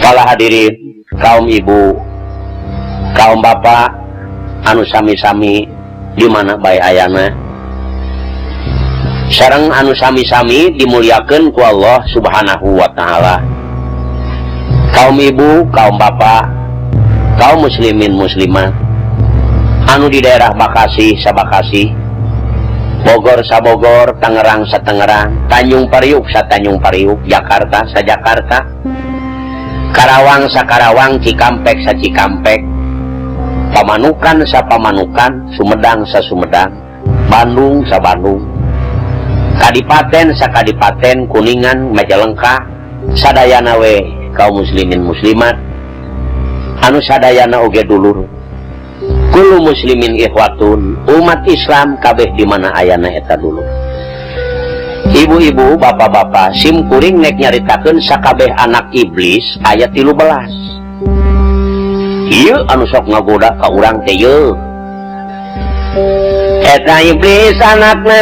Para hadirin, kaum ibu, kaum bapak, anu sami-sami di mana bae ayana, sareng anu sami-sami dimuliakeun ku Allah Subhanahu wa taala. Kaum ibu, kaum bapak, kaum muslimin muslimat anu di daerah Bekasi sabakasi, Bogor sabogor, Tangerang satangerang, Tanjung Priuk satanjung Priuk, Jakarta sajakarta, Karawang sakarawang, Cikampek sa Cikampek, Pamanukan sa Pamanukan, Sumedang sa Sumedang, Bandung sa Bandung, Kadipaten sa Kadipaten, Kuningan, Majalengka, sadayana we kaum muslimin muslimat anu sadayana oge dulur, kullu muslimin ikhwatun, umat Islam kabeh di mana ayana eta dulur. Ibu-ibu, bapak-bapak, sim kuring nek nyaritakeun sakabeh anak iblis ayat 13. Ieu anu sok ngagoda ka urang teh yeuh. Eta iblis anakna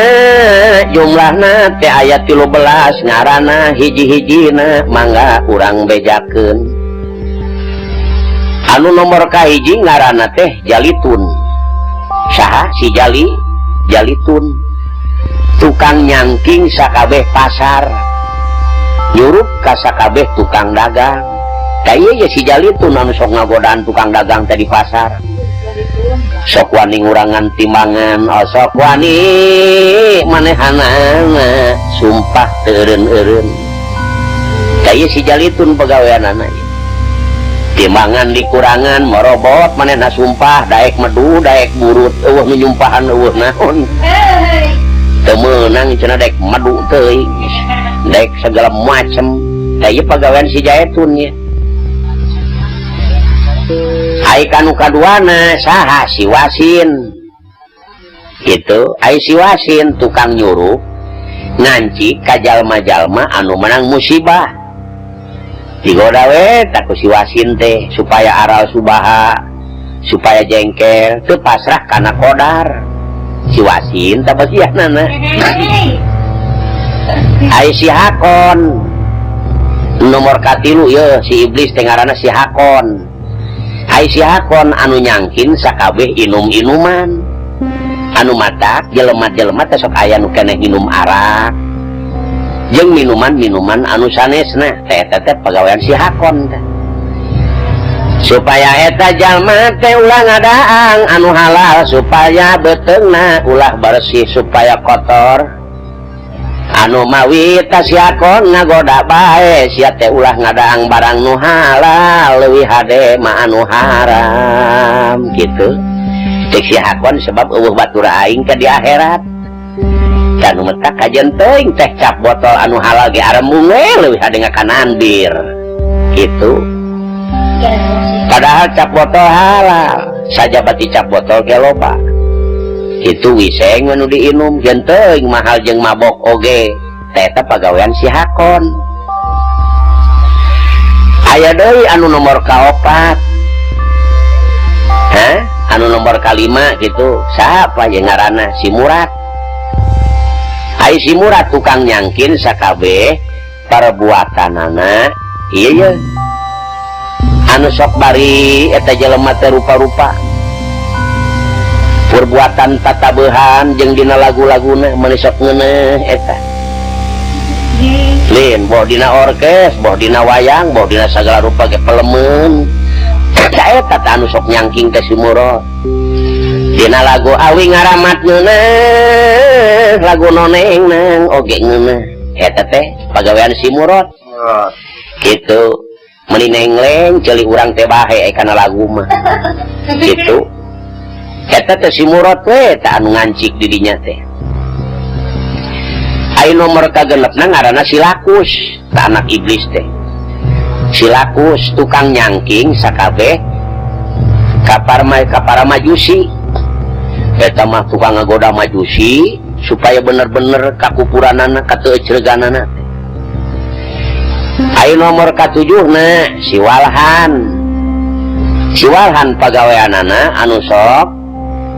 jumlahna teh ayat 13, ngaranna hiji-hijina mangga urang bejakeun. Anu nomor kahiji ngaranna teh Jalitun. Saha si Jali? Jalitun. Tukang nyangking sakabeh pasar, nyurup ka sakabeh tukang dagang. Da ieu ya si Jalitun anu sok ngagodaan tukang dagang teh di pasar. Sok wani ngurangan timbangan, oh sok wani manehanana sumpah teureun-eureun. Da ieu si Jalitun pagaweanana. Timbangan dikurangan merobot manehna sumpah, daek medu daek burut, eueuh nu nyumpahan eueuh naon. Teu meunang cenah daek madu teuing, daek segala macem. Da ieu pagawean si Jalitun ye. Ai kanu kaduana saha si Wasin. Gitu, ai si Wasin tukang nyuruh nganci ka jalma-jalma anu menang musibah. Digoda we taku si Wasin teh supaya aral subaha, supaya jengkel, teu pasrah kana kodar. Si Wasin teh basianana. Ai si Hakon nomor katilu ye si iblis teh ngaranna si Hakon. Ai si Hakon anu nyangkin sakabeh inum-inuman, anu matak jelema-jelema teh sok aya nu keneh minum arak jeung minuman-minuman anu sanesna teh pagawean si Hakon teh. Supaya eta jalma teh ulah ngadaang anu halal, supaya beteungna ulah bersih, supaya kotor. Anu mawi ta si Hakon ngagoda bae, sia teh ulah ngadaang barang nu halal leuwih hade mah anu haram kitu. Cek si Hakon sebab eueuh batur aing ka di akhirat. Kanu metak kajen teuing teh cap botol anu halal ge arembung we leuwih hade ngakanan bir. Kitu. Padahal cap botol halal, saja bati cap botol ge loba. Itu wiseng anu diinum jeung teuing mahal jeung mabok oge teh eta pagawean si Hakon. Aya deui anu nomor kaopat, anu nomor kalima gitu, siapa yang ngaranna si Murad. Ai si Murad tukang nyangkin sakabeh perbuatanana. Ieu ye anu sok bari eta jelema teh rupa-rupa perbuatan tatabehan jeung dina lagu-laguna mani sok ngeuneuh eta. Lin boh dina orkes, boh dina wayang, boh dina sagala rupa ge pelemeun. Da eta anu sok nyangking teh si Murad. Dina lagu awi ngaramat ngeuneuh, lagu noneng nang oge ngeuneuh. Eta teh pagawean si Murad. Kitu. Meuni nengleng ceuli urang teh bahe kana lagu mah. Kitu. Eta teh si Murad we tah anu ngancik di dinya teh. Ai nomor kagenepna ngaranna si Lakus, tah anak iblis teh. Si Lakus tukang nyangking sakabeh kapara majusi. Eta mah tukang ngagoda majusi supaya bener-bener kakupuranana kateucereganana. Ai nomor katujuhna si Walhan. Si Walhan pagaweanana anu sok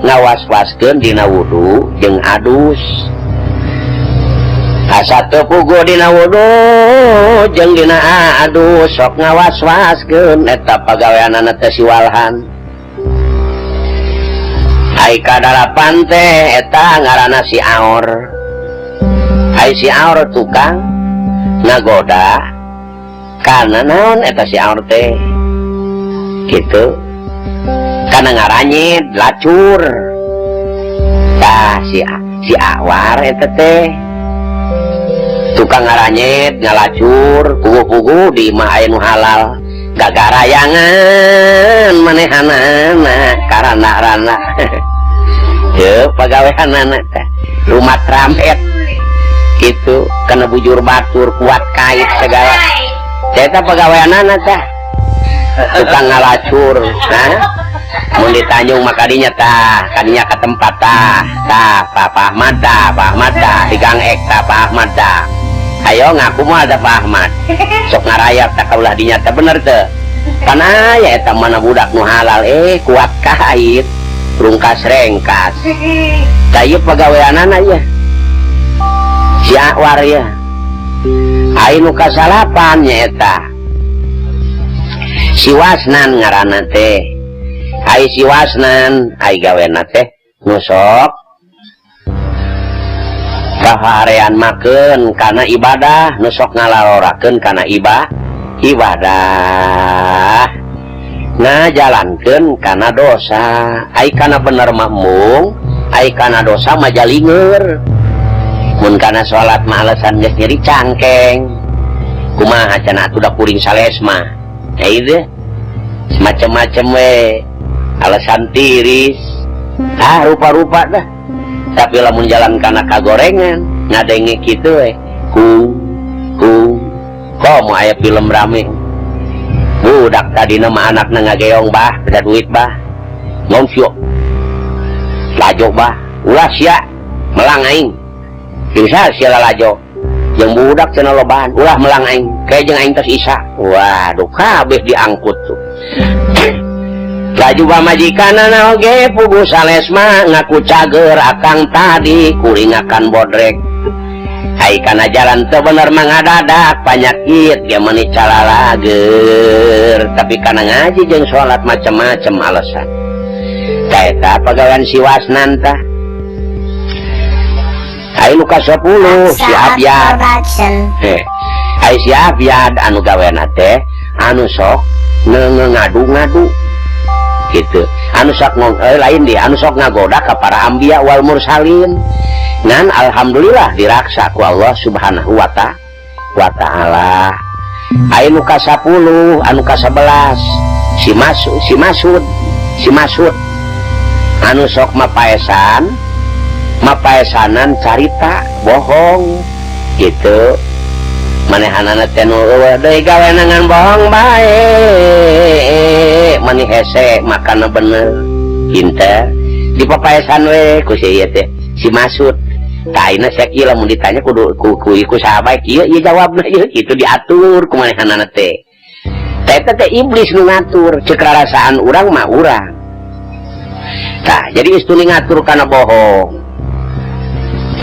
ngawas-waskeun dina wudu jeung adus. asa teu puguh dina wudu jeung dina aduh sok ngawas-waskeun eta pagaweanana teh si Walhan. Ai kadalapan teh eta ngaranna si Aor. Ai si Aor tukang ngagoda kana naon eta si Aor teh kitu kana ngaranyit lacur. Tah si Awar eta teh tukang ngaranyit ngalacur puguh-puguh di imah aya nu halal gagarayangan manehanana karana teu pagaweanana teh rumah trampet gitu kena bujur batur kuat kait segala eta pagaweanana teh tukang ngalacur. Mun ditanjung maka dinya tah kadinya ke tempat tah Pak Ahmad tah di Gang Ek tah Pak Ahmad tah ayo ngaku mah ada Pak Ahmad sok ngarayap tak kaulah dinya teh bener teh kana ya eta mana budak nu halal kuat kait rungkas rengkas tah ieu pagaweanana ya si Akwar ya ai nu kasalapan nya eta si Wasnan ngaranna teh ai si Wasnan ai gawena teh nusok kaharean makeun kana ibadah nusok ngalalorakeun kana ibadah ngajalankeun kana dosa ai kana bener mamung ai kana dosa mah jalinger mun kana salat mah alasan geus nyeri cangkeng kumaha cenah atuh da kuring sales mah ieu macem-macem we alasan tiris rupa-rupa dah tapi lamun jalan kana kagorengan ngadenge kitu komo aya film rame budak tadina mah anakna ngageong bah beda duit bah naon sio lajo bah ulah sia melang aing bisa sia lajo jeung budak cenah lobaan ulah melang aing kae jeung aing tos isa waduh kabeh diangkut tuh laju pamajikanana oge puguh sales mah ngaku cager akang tadi kuring akan bodrek ai kana jalan teu bener mah ngadadak panyakit ge meuni calalager tapi kana ngaji jeung salat macem-macem alasan tah eta pagawean si Wasnan tah ai nu ka 10 si Abyad ai si Abyad anu gaweana teh anu sok ngadu-ngadu gitu anu sok lain dia anu sok ngagoda ka para ambiya wal mursalin ngan alhamdulillah diraksa ku Allah subhanahu wa ta'ala. Anu ka 10 anu ka 11 si Masud anu sok mapaesanan carita bohong gitu manehanana teh nu deui gawenangan bohong bae mani hese makana bener pinter dipapaesan we ku si ieu teh si Masud tah ayeuna sak ieu lamun ditanya kudu ku sahabat ieu jawabna ieu kitu diatur ku manehanana teh eta teh iblis nu ngatur ceuk rarasaan urang mah urang tah jadi geus tuluy ngatur kana bohong.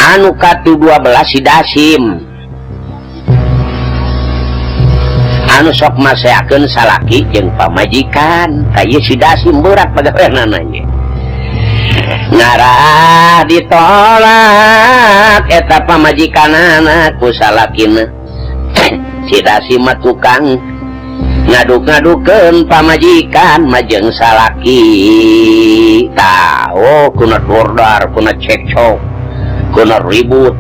Anu ka-12 si Dasim anu sok maseakeun salaki jeung pamajikan ka ieu si Dasim berat pagaweanana nya ngarah ditolak eta pamajikanana ku salakina si Dasim mah tukang ngaduk-ngadukeun pamajikan mah jeung salaki tah kuna dordar kuna cekcok kuna ribut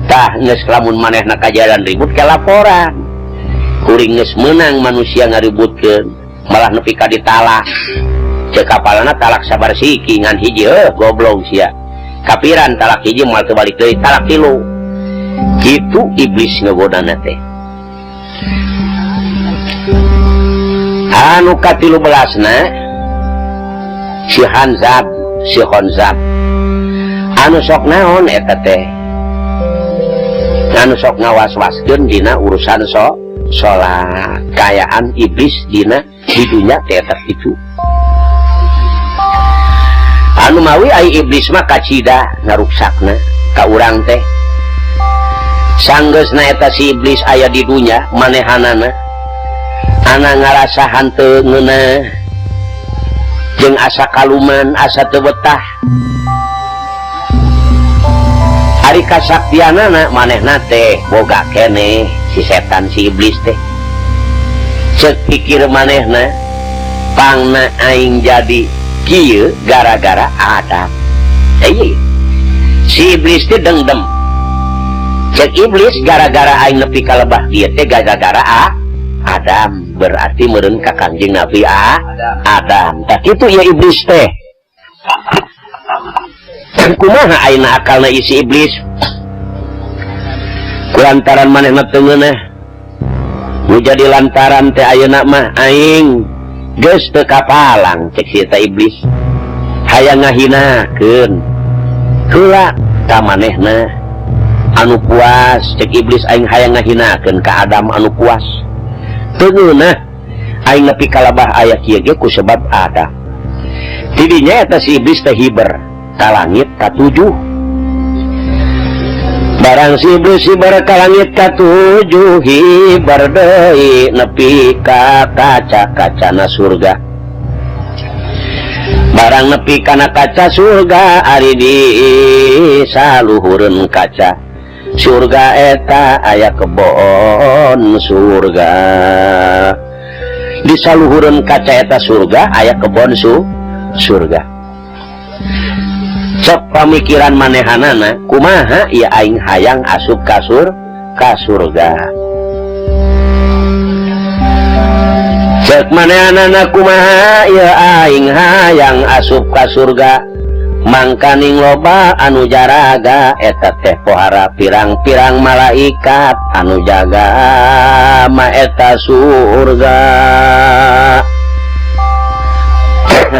tah geus lamun manehna ka jalan ribut ke laporan kuring geus meunang manusia ngaributkeun malah nepi ka ditalak ceuk kapalna talak sabar siki ngan hiji goblok sia kapiran talak hiji moal teu balik deui talak 3 kitu iblis ngagodana teh. Anu ka 13 na si Hanzab anu sok naon eta teh anu sok ngawas-waskeun dina urusan salat kayaan iblis dina di dunya teh eta kitu anu mawi ai iblis mah kacida ngaruksakna ka urang teh sanggeusna eta si iblis aya di dunya manehanana anak ngarasa hanteu ngeunah jeung asa kaluman asa teu betah ari kasaktianana manehna teh boga keneh si setan si iblis teh ceuk pikir manehna pangna aing jadi kieu gara-gara Adam si iblis teh dengdem cek iblis gara-gara aing nepi ka lebah dieu teh gara-gara Adam berarti meureun ka Kangjeng Nabi Adam tah kitu ya iblis teh kumaha ayeuna akalna isi iblis kulantaran manehna teu ngeunah nu jadi lantaran teh ayeuna mah aing geus teu kapalang cek si eta iblis hayang ngahinakeun heula ka manehna anu puas cek iblis aing hayang ngahinakeun ka Adam anu puas teu ngeunah aing nepi ka labah aya kieu ge ku sebab Adam tidinya eta si iblis teh hiber ka langit ka-7 barang si iblis hiber ka langit ka-7 hiber deui nepi ka kaca-kacana surga barang nepi kana kaca surga ari di saluhureun kaca surga eta aya kebon surga di saluhureun kaca eta surga aya kebon surga cek pamikiran manehanana kumaha ya aing hayang asup ka surga cek manehanana kumaha ya aing hayang asup ka surga mangkaning loba anu jaraga eta teh pohara pirang-pirang malaikat anu jaga ma eta surga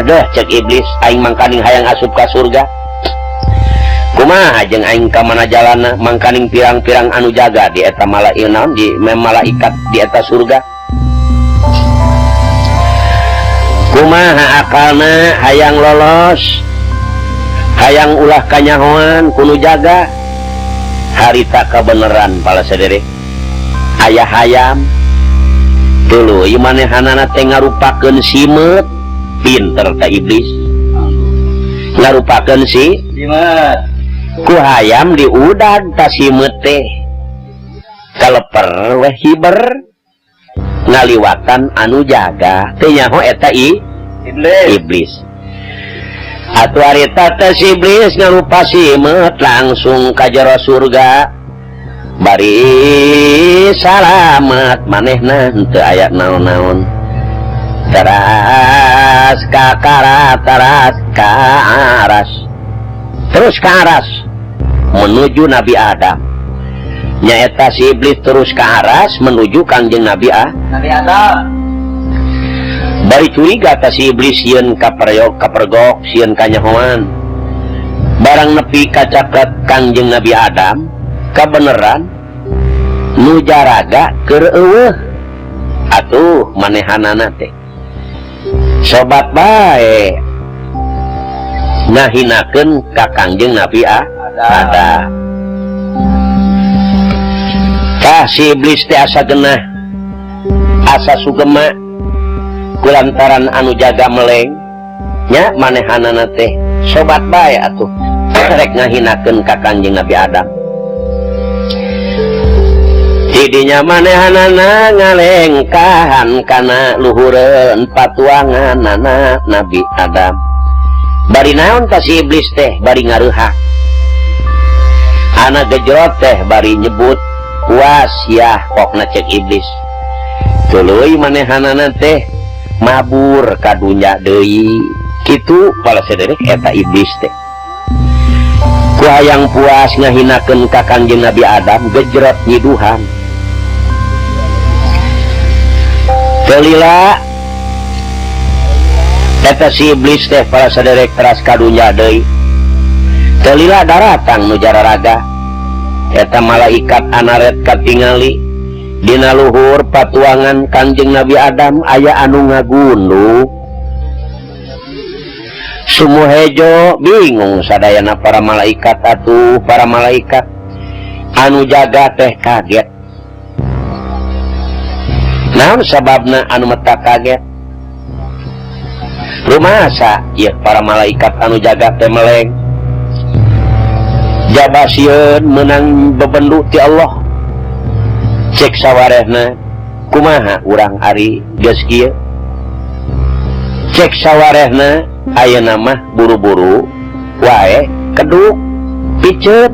aduh cek iblis aing mangkaning hayang asup ka surga kumaha jeung aing ka mana jalanna mangkaning pirang-pirang anu jaga di eta malaikat di malaikat di eta surga kumaha akalna hayang lolos hayang ulah kanyahoan kuno jaga harita kebenaran pala sadere aya hayam dulu ieu manehanana teh ngarupakeun simet pinter ka iblis ngarupakeun si simet ku hayam diudad ta simet teh kaleper weh hiber ngaliwatan anu jaga teh nyaho eta iblis atuh arita teh si iblis ngarupa simet langsung ka jero surga bari salamet manehna henteu aya naon-naon teras ka kara teras ka aras terus ka aras menuju Nabi Adam nyaeta si iblis terus ke aras menuju Kangjeng Nabi Adam bari curiga ta si iblis sieun kapergok sieun kanyahoan barang nepi ka caket Kangjeng Nabi Adam kabeneran nu jaraga keur eueuh atuh manehanana teh sobat bae ngahinakeun ka Kangjeng Nabi Adam tah si iblis teh asa genah asa sugema kulantaran anu jaga meleng nya manehanana teh sobat bae atuh rek ngahinakeun ka Kangjeng Nabi Adam tidinya manehanana ngalengkahan kana luhureun patuanganana Nabi Adam bari naon ta si iblis teh bari ngareuhak ana gejrot teh bari nyebut puas ya kokna cek iblis tuluy manehanana teh mabur ka dunya deui kitu pala sederek eta iblis teh ku hayang puas ngahinakeun ka Kangjeng Nabi Adam gejrot nyiduhan teu lila eta si iblis teh pala sederek teras ka dunya deui teu lila daratang nu jararaga eta malaikat anaret katingali dina luhur patuangan Kangjeng Nabi Adam aya anu ngagundung sumuhejo bingung sadayana para malaikat atuh para malaikat anu jaga teh kaget. Naon sababna anu meta kaget? Rumasa ieu para malaikat anu jaga teh meleng. Jabasieun menang bebendu ti Allah. Cek sawarehna kumaha urang ari geus kieu. Cek sawarehna ayeuna mah buru-buru wae keduk piceun.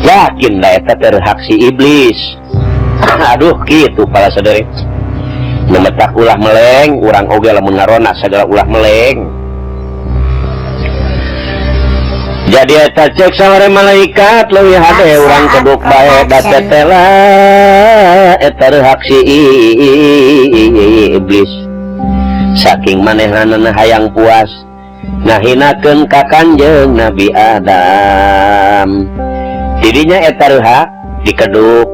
Yakin da eta terhak si iblis. Aduh kitu para sadari. Memetak ulah meleng, urang oge lamun ngarona sagala ulah meleng. Jadi eta cek saware malaikat leuwih hade urang keduk bae da tetela eta rehak si iblis. Saking manehna hayang puas ngahinakeun ka Kanjeng Nabi Adam. Didinya eta rehak dikeduk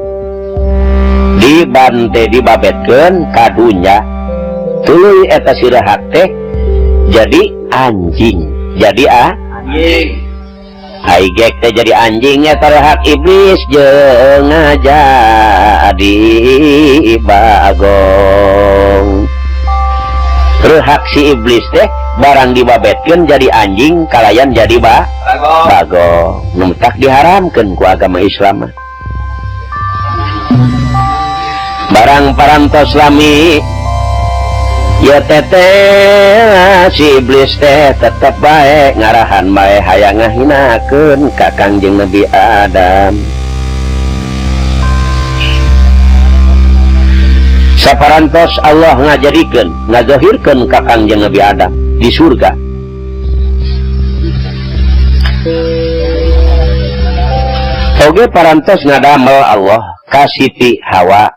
dibante dibabetkeun ka dunya. Tuluy eta si rehak teh jadi anjing. Jadi anjing. Aigek teh jadi anjingnya terhak iblis jeung jadi bagong. Rehak si iblis teh barang dibabetkeun jadi anjing kalayan jadi bagong. Nutak diharamkeun ku agama Islam. Barang parantos lami ya teteh si iblis teh tetep bae ngarahan bae hayang ngahinakeun ka Kangjeng Nabi Adam. Saparantos Allah ngajadikeun ngazahirkeun ka Kangjeng Nabi Adam di surga. Oge parantos ngadamel Allah ka Siti Hawa.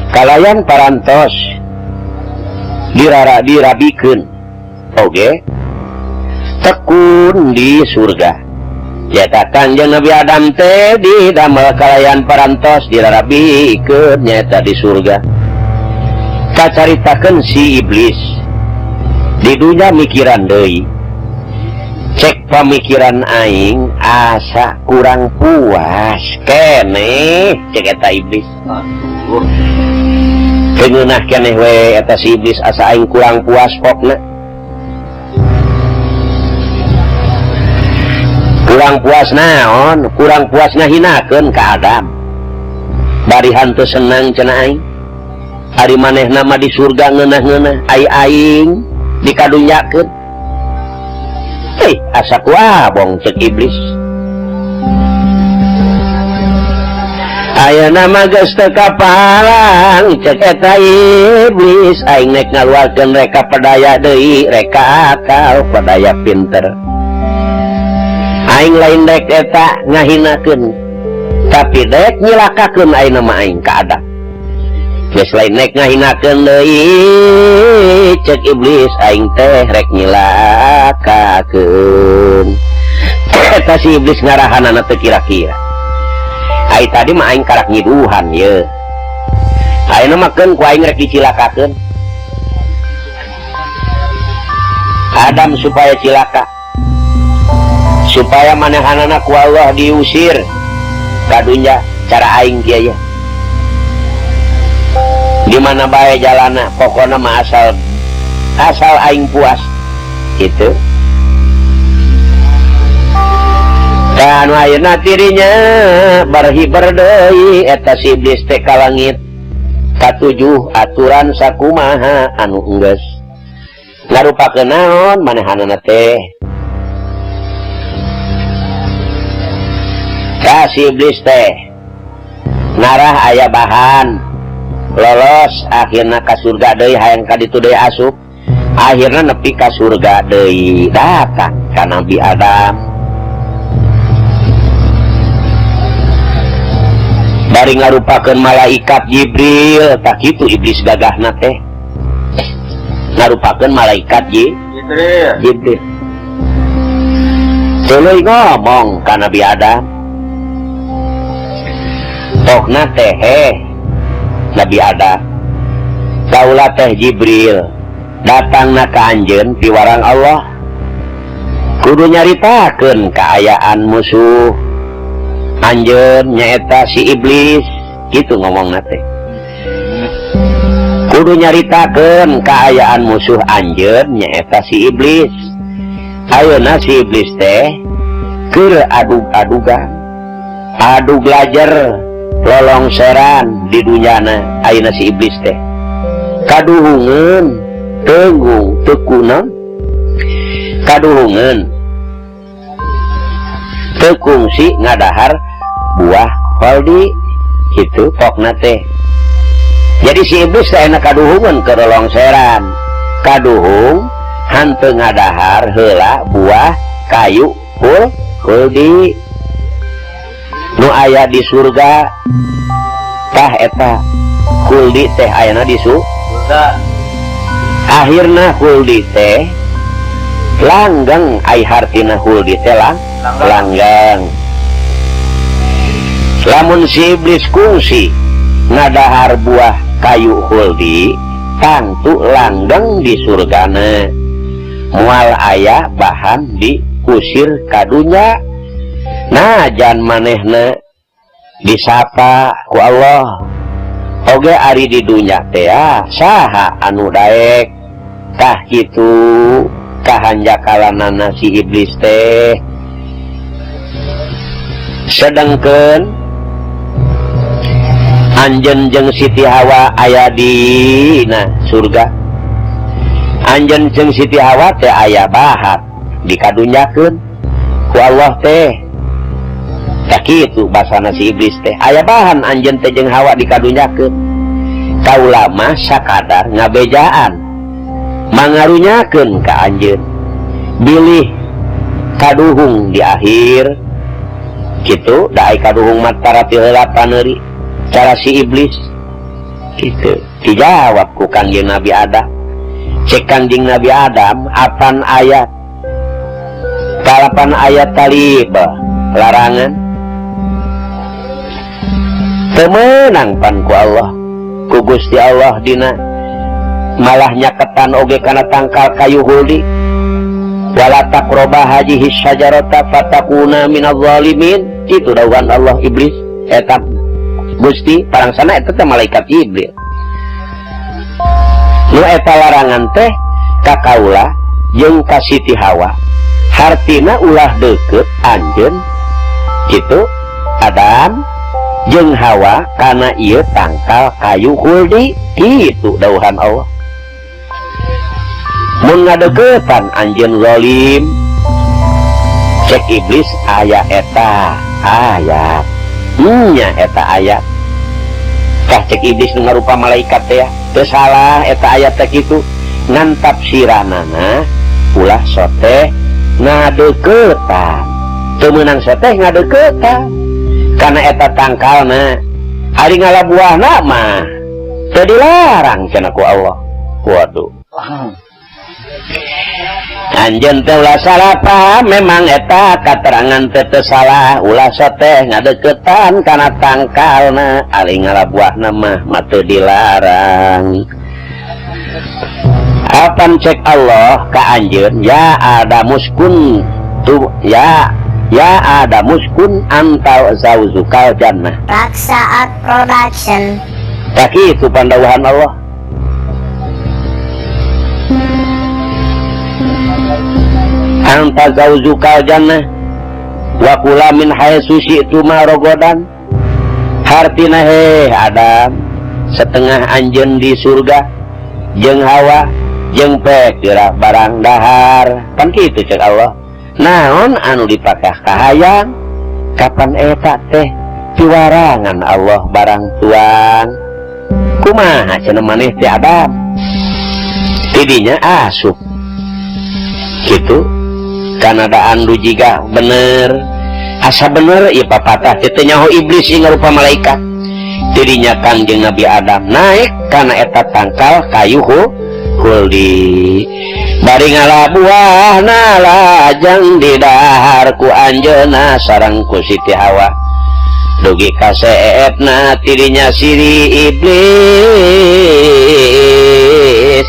Kalayan parantos dirabikeun oge tekun di surga. Eta Kanjeng Nabi Adam teh didamel kalayan parantos dirabikeun nyata di surga. Kacaritakeun si iblis di dunya mikiran deui. Cek pamikiran aing asa kurang puas keneh cek eta iblis. Keunah keneh we eta si iblis asa aing kurang puas pokna. Kurang puas naon? Kurang puas ngahinakeun ka Adam. Bari hanteu senang cenah aing. Ari manehna mah di surga ngeunah-ngeunah, ai aing dikadunyakeun. Asa kuabong cek iblis. Ayeuna mah geus teu kapalang cek eta iblis. Aing nek ngaluarkeun reka pedaya deui, reka akal pedaya pinter. Aing lain dek eta ngahinakeun, tapi dek nyilakakeun ayeuna mah aing ka Adam. Geus lain nek ngahinakeun deui cek iblis, aing teh rek nyilakakeun. Eta si iblis ngarahanana teu kira-kira. Ai tadi mah aing karak nyiduhan ye. Ayeuna mah keun ku aing rek dicilakakeun. Adam supaya cilaka. Supaya manehanana ku Allah diusir ka dunya cara aing kieu. Di mana bae jalana pokona mah asal aing puas gitu. Dan ayeuna tirinya berhibar deui eta si iblis teh ka langit katujuh aturan sakumaha anu enggeus ngarupakeun naon manehanana teh. Ka si iblis teh narah aya bahan lolos akhirna ka surga deui hayang ka ditu deui asup. Akhirna nepi ka surga deui datang ka Nabi Adam. Bari ngarupakeun malaikat Jibril tak kitu iblis gagahna teh. Ngarupakeun malaikat Jibril. Tuluy ngomong ka Nabi Adam. Tokna teh Nabi Adam, kaulah teh Jibril datangna ka anjeun piwarang Allah. Kudu nyaritakeun kaayaan musuh anjeun nyaeta si iblis gitu ngomong nate. Kudu nyaritakeun kaayaan musuh anjeun nyaeta si iblis. Ayeuna si iblis teh keur adug-adugan, adug lajar lolongseran di dunyana. Ayeuna si iblis teh kaduhungeun tenggung tekunan, kaduhungeun tekungsi ngadahar buah holdi gitu pokna teh. Jadi si iblis teh enak kaduhungeun ke lolongseran, kaduhung hanteu ngadahar heula buah kayu huldi nu aya di surga. Tah eta huldi teh ayana di surga. Akhirna huldi teh langgeng, ai hartina huldi teh langgeng. Lamun si iblis kungsi ngadahar buah kayu huldi tangtu langgeng di surgana, mual aya bahan diusir kadunya. Nah jan manehna disapa ku Allah oge ari di dunya teh saha anu daek. Tah kitu kahanjakalanana si iblis teh. Sedengkeun anjeun jeung Siti Hawa aya di surga. Anjeun jeung Siti Hawa teh aya bahat dikadunyakeun ku Allah teh. Tak kitu basana si iblis teh aya bahan anjeun teh jeung Hawa dikadunyakeun. Kaula mah sakadar ngabejaan mangarunyakeun ka anjeun, bilih kaduhung di akhir kitu. Da ai kaduhung mata rapi heula paneuri cara si iblis kitu. Dijawab ku Kangjeng Nabi Adam. Cek Kangjeng Nabi Adam apan ayat, kalapan ayat talibah larangan temenang pan ku Allah, ku Gusti Allah dina malah nyaketan oge kana tangkal kayu huldi. Wala taqraba hadhihi syajarata fatakuna minadz zalimin. Itu dawuhan Allah iblis eta Gusti parangsana eta teh malaikat Jibril. Nu eta larangan teh ka kaula jeung ka Siti Hawa, hartina ulah deukeut anjeun kitu Adam jeung Hawa kana ieu tangkal kayu huldi. Kitu dawuhan Allah. Mun ngadeuketan anjeun zalim, cek iblis aya eta ayat. Nya eta ayat. Kah cek iblis nu ngarupa malaikat teh teu salah eta ayat teh kitu. Ngan tafsiranana ulah soteh ngadeuketan. Teu meunang soteh ngadeuketan. Kana eta tangkalna ari ngalabuahna mah teu dilarang cenah ku Allah. Waduh. Anjeun teh ulah salah paham, memang eta katerangan teu salah. Ulah soteh ngadeuketan kana tangkalna ari ngalabuahna mah teu dilarang. Apan cek Allah ka anjeun, ya Adamuskun tu ya Adamuskun anta zauzukal jannah. Raksaat Production. Tak itu pandawuhan Allah. Anta zauzukal jannah wa kula min haitsu syi'tu marogodan. Hartina he Adam setengah anjeun di surga jeung Hawa jeung pek geura barang dahar. Kan kitu cek Allah. Naon anu dipakah kahayang kapan eta teh piwarangan Allah barang tuang. Kumaha cenah maneh teh Adam tidinya asup kitu. Kanadaan du jiga bener asa bener ieu papatah teh nyaho iblis ing rupa malaikat. Tidinya Kangjeng Nabi Adam naik kana eta tangkal kayu huldi. Bari ngalabuahna lajang didahar ku anjeunna sareng ku Siti Hawa. Dugi kaseetna tidinya siri iblis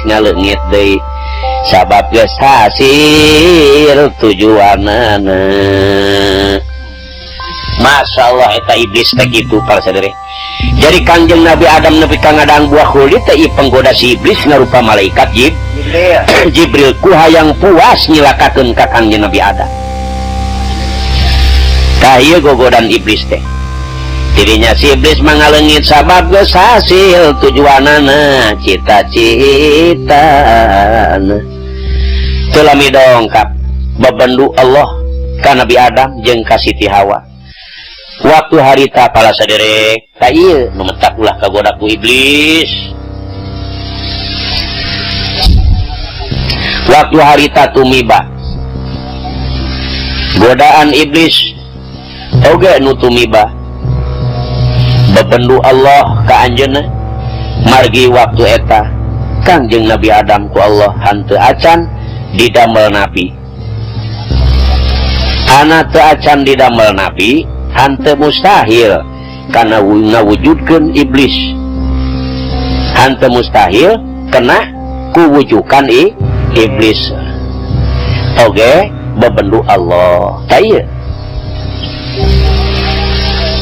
ngaleungit deui sabab geus hasil tujuanana. Masya Allah eta iblis teh gitu para sadere. Jadi Kangjeng Nabi Adam nepi ka ngadang buah kulit teh penggoda si iblis ngarupa malaikat Jibril ku hayang puas nyilakakeun ka Kangjeng Nabi Adam. Tah ieu gogodan iblis teh. Dirinya si iblis mangaleungit sabab geus hasil tujuanana cita-citana. Teu lami dongkap bebendu Allah ka Nabi Adam jeung ka Siti Hawa. Waktu harita pala saderek ta ieu memetak ulah kagoda ku iblis. Waktu harita tumiba godaan iblis oge nu tumiba bebendu Allah ka anjeunna margi waktu eta Kangjeng Nabi Adam ku Allah hanteu acan didamel nabi. Ana teu acan didamel nabi hante mustahil karena ngawujudkeun iblis. Hante mustahil kena kuwujukan iblis. Oge bebendu Allah. Taya.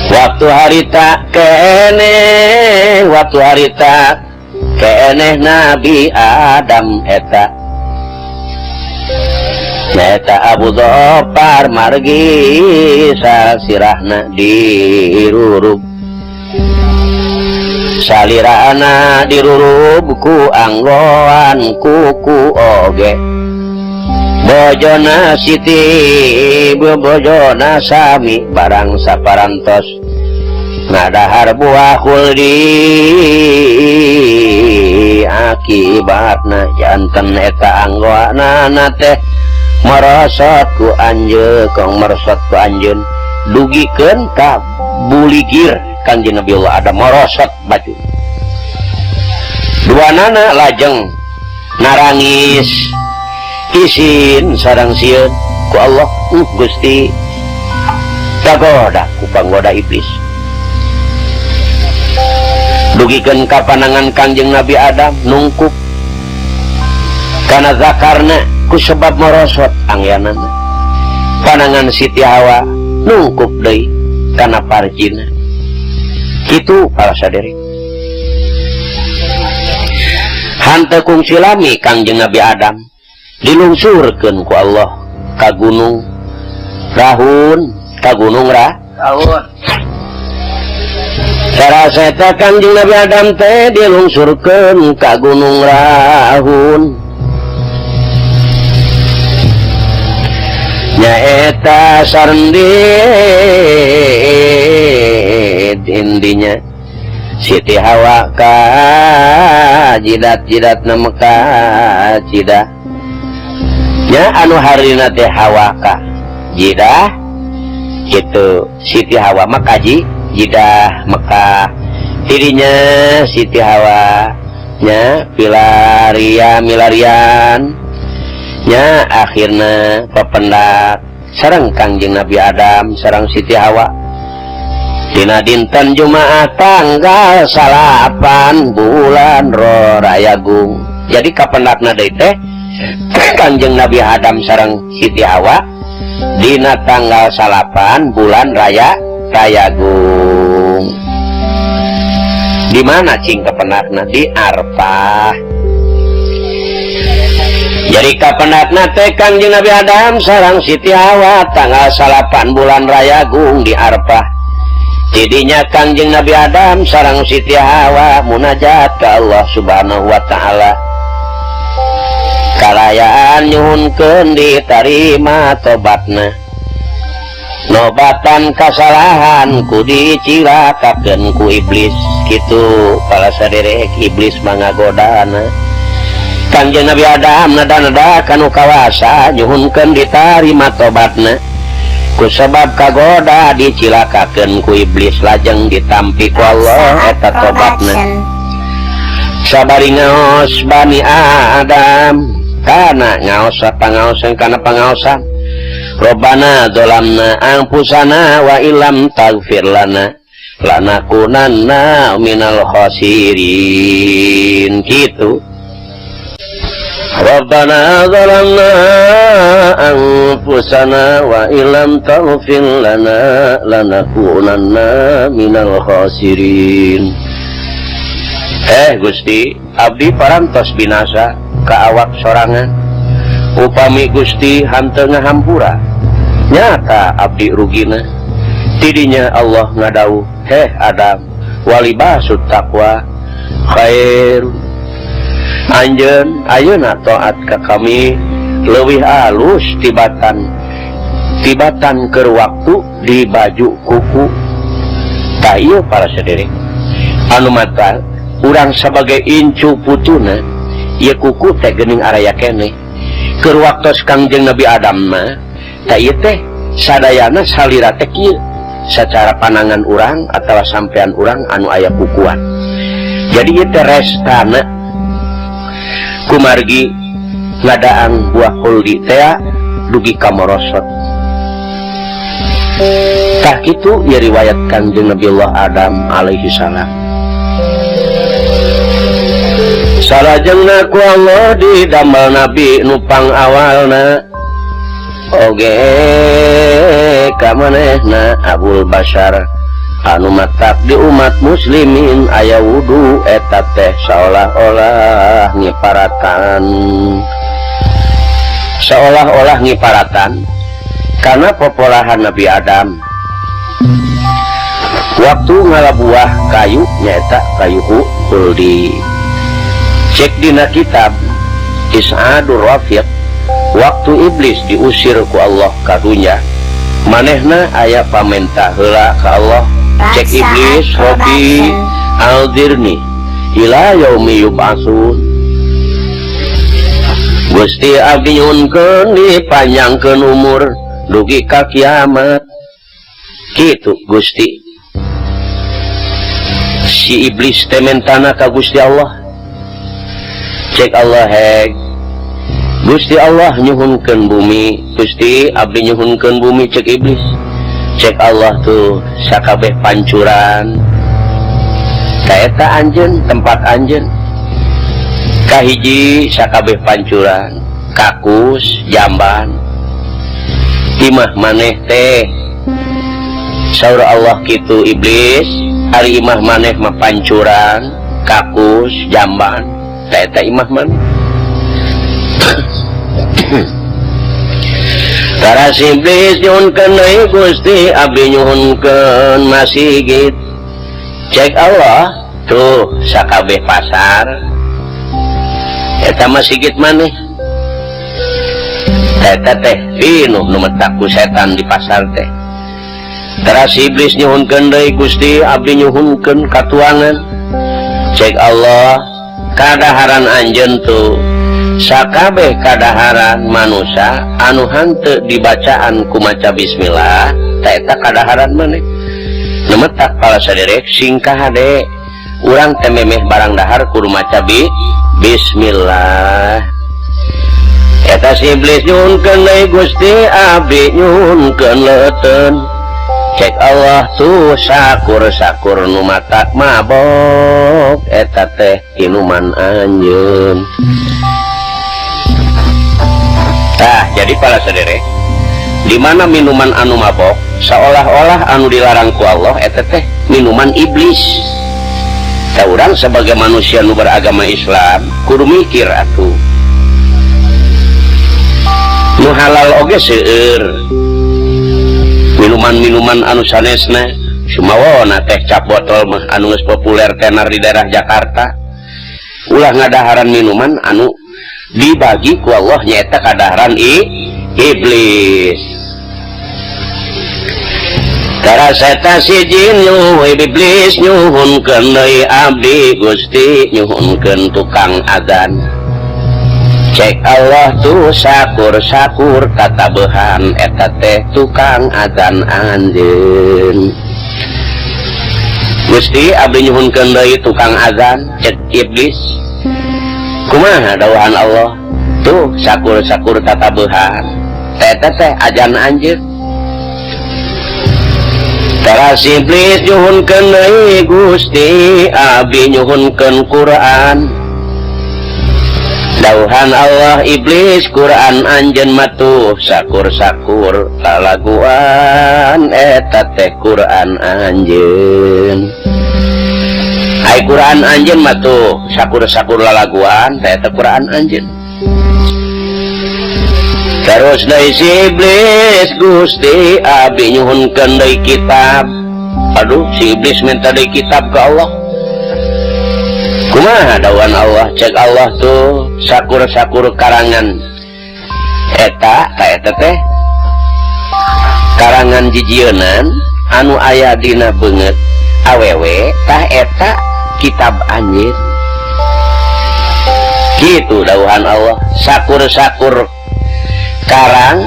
Waktu harita keeneh Nabi Adam eta. Eta Abu Dhofar margi sasirahna dirurub, salirana dirurub ku anggoan kuku oge. Bojona Siti bojona Sami barang saparantos ngadahar buah khuldi akibatna janten eta anggoanana teh merosot ku anjeun kong merosot ku anjeun dugikeun ka buligir Kanjeng Nabi Allah Adam merosot baju duanana lajeng narangis isin sareng sieun ku Allah Gusti kagoda ku panggoda iblis dugikeun ka panangan Kanjeng Nabi Adam nungkup kana zakarna ku sebab merosot angyanana panangan Siti Hawa nungkup deui kana parjina kitu para sadere. Hante kungsi lami Kangjeng Nabi Adam dilungsurkeun ku Allah ka gunung Rahun ka gunung Rahun. Sarasa eta Kangjeng Nabi Adam teh dilungsurkeun ka gunung Rahun. Nyaeta sarendit intinya Siti Hawa ka jidat-jidat na meka jidah nya anu harina teh Hawa ka jidah kitu Siti Hawa maka jidah meka dirinya Siti Hawa nya milarian nya akhirna pependak sareng Kangjeng Nabi Adam sareng Siti Hawa dina dinten Jumaat tanggal 8 bulan Rayagung. Jadi kapendakna deui teh Kangjeng Nabi Adam sareng Siti Hawa dina tanggal 8 bulan Rayagung. Di mana cing kapendakna? Di Arfah. Jadi kapendakna teh Kangjeng Nabi Adam sareng Siti Hawa tanggal 8 bulan Rayagung di Arfah. Tidinya Kangjeng Nabi Adam sareng Siti Hawa munajat ka Allah Subhanahu wa taala. Kalayaan nyuhunkeun ditarima tobatna. Nobatan kasalahan ku dicilakakeun ku iblis kitu para saderek iblis mangagodana. Kangjeng Nabi Adam nada-nada kanu kawasa nyuhunkeun ditarima tobatna ku sebab kagoda dicilakakeun ku iblis lajeng ditampi ku Allah eta tobatna sabari ngaos Bani Adam kana ngaos pangaosan kana pangaosan Robbana dzalamna anfusana wa illam taghfir lana lanakunanna minal khasirin kitu. Rabbana zalamna anfusana wa illam taghfir lana lanakunanna minal khasirin. Gusti, abdi parantos binasa ka awak sorangan. Upami Gusti hanteu ngahampura, nyata abdi rugina. Tidinya Allah ngadawuh, Adam, walibasut taqwa khair. Anjeun ayeuna taat ka kami leuwih alus tibatan keur waktu di baju kuku. Tah ieu para sadherek anu mata urang sebagai incu putuna ieu kuku teh geuning araya keneh keur waktos Kangjeng Nabi Adam mah tah ieu teh sadayana salira teh kieu sacara panangan urang atawa sampean urang anu aya kukuan. Jadi ieu teh restana kumargi ngadaan buah huldi teh dugi ka morosot. Tah kitu ieu riwayat Kangjeng Nabi Allah Adam alaihi salam. Salajengna ku Allah didamel nabi nupang awalna oge ka manehna Abul Bashar anu matak di umat muslimin aya wudu eta teh seolah-olah ngiparatan karena popolahan Nabi Adam waktu ngalabuah kayu nyaeta kayu huldi. Cek dina kitab Is'adur Rafiq waktu iblis diusir ku Allah ka dunya manehna aya pamenta heula ka Allah. Cek iblis Rabbi aldirni ila yaumi yub'atsun. Gusti abdi nyuhunkeun dipanjangkeun umur dugi ka kiamat. Kitu Gusti si iblis teh mentana ka Gusti Allah. Cek Allah Gusti Allah nyuhunkeun bumi, Gusti abdi nyuhunkeun bumi cek iblis. Cek Allah tuh sakabeh pancuran kaeta anjeun tempat anjeun kahiji sakabeh pancuran kakus jamban imah maneh teh saur Allah kitu iblis ari imah maneh mah pancuran kakus jamban kaeta imah maneh. Tara iblis nyuhunkeun deui Gusti abdi nyuhunkeun masigit. Cek Allah tuh sakabeh pasar eta masigit maneh eta teh pinuh nu metak ku setan di pasar teh. Tara iblis nyuhunkeun deui Gusti abdi nyuhunkeun katuangan. Cek Allah kadaharan anjeun tuh sakabeh kadaharan manusia anu hanteu dibacaan ku maca bismillah ta eta kadaharan maneh. Nemetak pala saderek singkah hade urang teh memeh barang dahar kudu maca bismillah. Eta si iblis nyuhunkeun deui Gusti abdi nyuhunkeun leuteun. Cek Allah tuh sakur nu matak mabok eta teh inuman anjeun. Nah, jadi para saudara, di mana minuman anu mabok seolah-olah anu dilarang ku Allah eta teh minuman iblis. Tah urang sebagai manusia nu beragama Islam kudu mikir atuh. Nu halal oge seueur. Minuman-minuman anu sanesna sumawana teh cap botol mah anu geus populer tenar di daerah Jakarta. Ulah ngadaharan minuman anu dibagi ku Allah nyaeta kadaharan iblis. Tara seta si jin iblis nyuhunkeun deui abdi Gusti nyuhunkeun tukang adzan. Cek Allah tuh sakur tatabehan eta teh tukang adzan anjeun. Gusti abdi nyuhunkeun deui tukang adzan cek iblis. Kumaha dawuhan Allah tuh sakur tatabehan eta teh ajan anjeun. Tara iblis nyuhunkeun deui Gusti abdi nyuhunkeun Quran. dauhan Allah iblis Quran anjeun matuh sakur-sakur lalaguan eta teh Quran anjeun. Ai Quran anjeun matuh sakur-sakur lalaguan teh eta Quran anjeun. Terus dari si iblis Gusti abdi nyuhunkeun deui kitab. Aduh si iblis minta deui kitab ke Allah. Kumaha dawan Allah cek Allah tuh sakur-sakur karangan eta teh karangan jijieunnan anu aya dina beungeut awewe tah eta kitab anjeun. Kitu dawuhan Allah sakur-sakur karang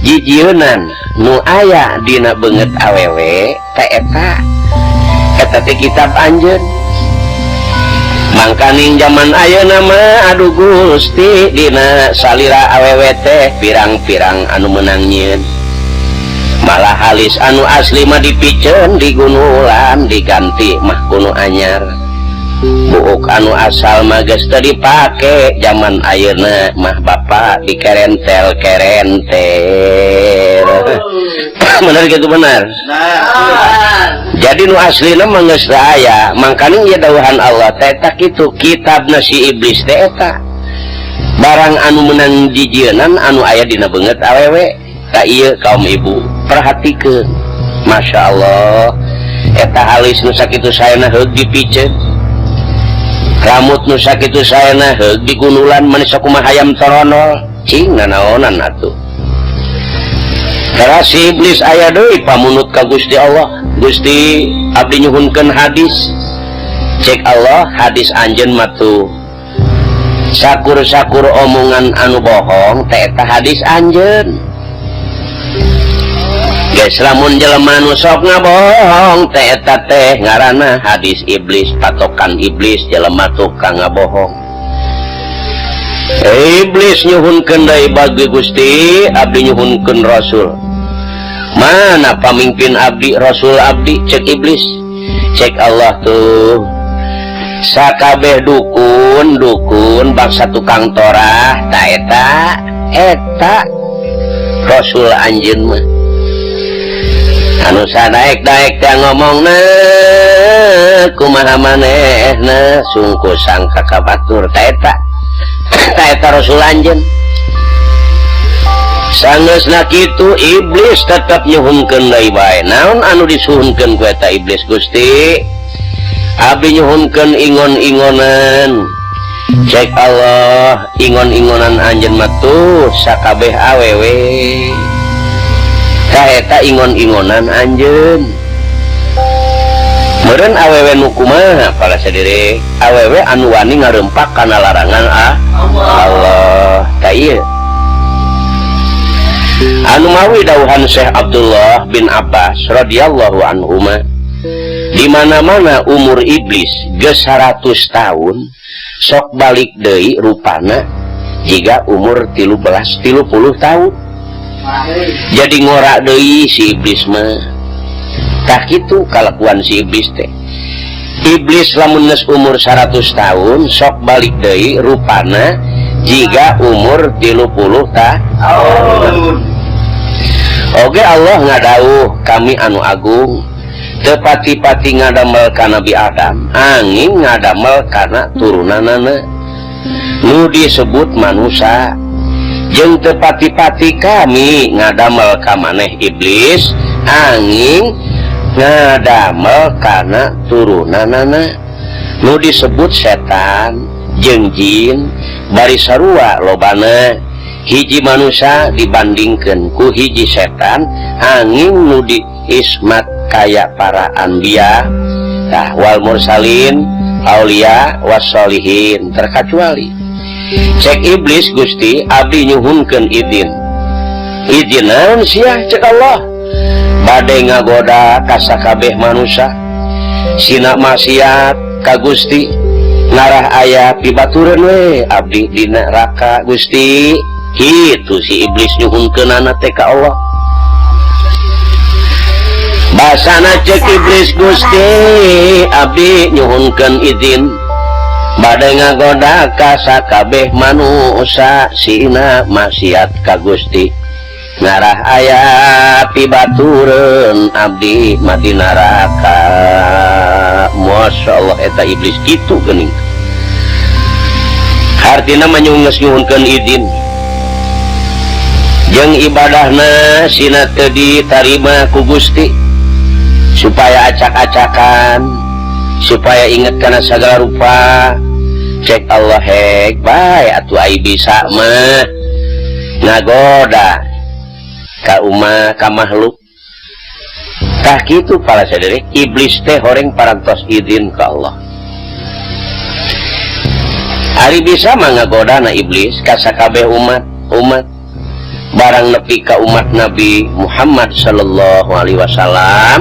jijieunnan nu aya dina beungeut awewe tah eta teh kitab anjeun. Mangkaning zaman ayeuna mah aduh Gusti dina salira awewe teh pirang-pirang anu meunang nyieun. Malah halis anu asli mah dipiceun digunulan diganti mah kuno anyar. Buuk anu asal mah geus teu dipake zaman ayeuna mah bapak dikerentel-kerentel. Bener gitu bener. Jadi nu aslina mah geus aya, mangkana ieu dawuhan Allah teh eta kitu kitabna si iblis teh eta. Barang anu meunang jijieunnan anu aya dina beungeut awewe. Ka ieu kaum ibu perhatikeun. Masyaallah eta halis nu sakitu saena heug dipiceun. Rambut nu sakitu saena heug digunulan manis sakumaha hayam toronol. Cing nanaonan atuh. Karena si iblis aya deui pamunut ka Gusti Allah. Gusti abdi nyuhunkeun hadis. Cek Allah hadis anjeun mah tuh sakur-sakur omongan anu bohong teh eta hadis anjeun. Geus lamun jelema nu sok ngabohong teh eta teh ngaranna hadis iblis, patokan iblis jelema tukang ngabohong. Iblis nyuhunkeun deui bagi Gusti abdi nyuhunkeun Rasul. Mana pamimpin abdi Rasul abdi cek iblis. Cek Allah tuh sakabeh dukun bangsa tukang torah ta eta Rasul anjeun mah anu sadaek-daek teh ngomongna kumaha manehna sungku sangka kabatur ta eta Rasul anjeun. Sangeusna kitu iblis tetep nyuhunkeun deui bae. Naon anu disuhunkeun ku eta iblis Gusti? Abdi nyuhunkeun ingon-ingonan. Cek Allah ingon-ingonan anjeun mah tuh sakabeh awewe. Ka eta ingon-ingonan anjeun. Meureun awewe nu kumaha pala sadiri? Awewe anu wani ngareumpak kana larangan Allah. Ta ieu anu mawi dawuhan Syekh Abdullah bin Abbas radhiyallahu anhuma di mana-mana umur iblis geus 100 tahun sok balik deui rupana jiga umur 30 tahun. Jadi ngorak deui si iblis mah. Tah kitu kalakuan si iblis teh. Iblis lamun geus umur 100 tahun sok balik deui rupana jiga umur 30 tahun. Oge Allah ngadawuh kami anu agung tepati-pati ngadamel ka Nabi Adam angin ngadamel kana turunanana nu disebut manusia jeung tepati-pati kami ngadamel ka maneh iblis angin ngadamel kana turunanana nu disebut setan jeung jin bari sarua lobana. Hiji manusia dibandingkan ku hiji setan angin nu di ismat kaya para anbiya wal mursalin aulia wassolihin terkecuali. Cek iblis Gusti abdi nyuhunkeun izin naon sia cek Allah bade ngagoda ka sakabeh manusia sina maksiat ka Gusti ngarah aya pibatureun we abdi dina neraka Gusti. Kitu si iblis nyuhunkeunana teh ka Allah. Basana cek iblis Gusti abdi nyuhunkeun izin badai ngagoda ka sakabeh manusia sina maksiat ka Gusti ngarah aya pibatureun abdi mati neraka. Masyaallah eta iblis kitu geuning hartina manyungeun izin jeung ibadahna sina teu ditarima ku Gusti supaya acak-acakan supaya inget kana sagala rupa cek Allah hek bae atuh ai bisa mah ngagoda ka umat ka makhluk tah kitu para sadari iblis teh horeng parantos izin ka Allah ari bisa mah ngagoda na iblis ka sakabeh umat barang nepi ka umat Nabi Muhammad sallallahu alaihi wasallam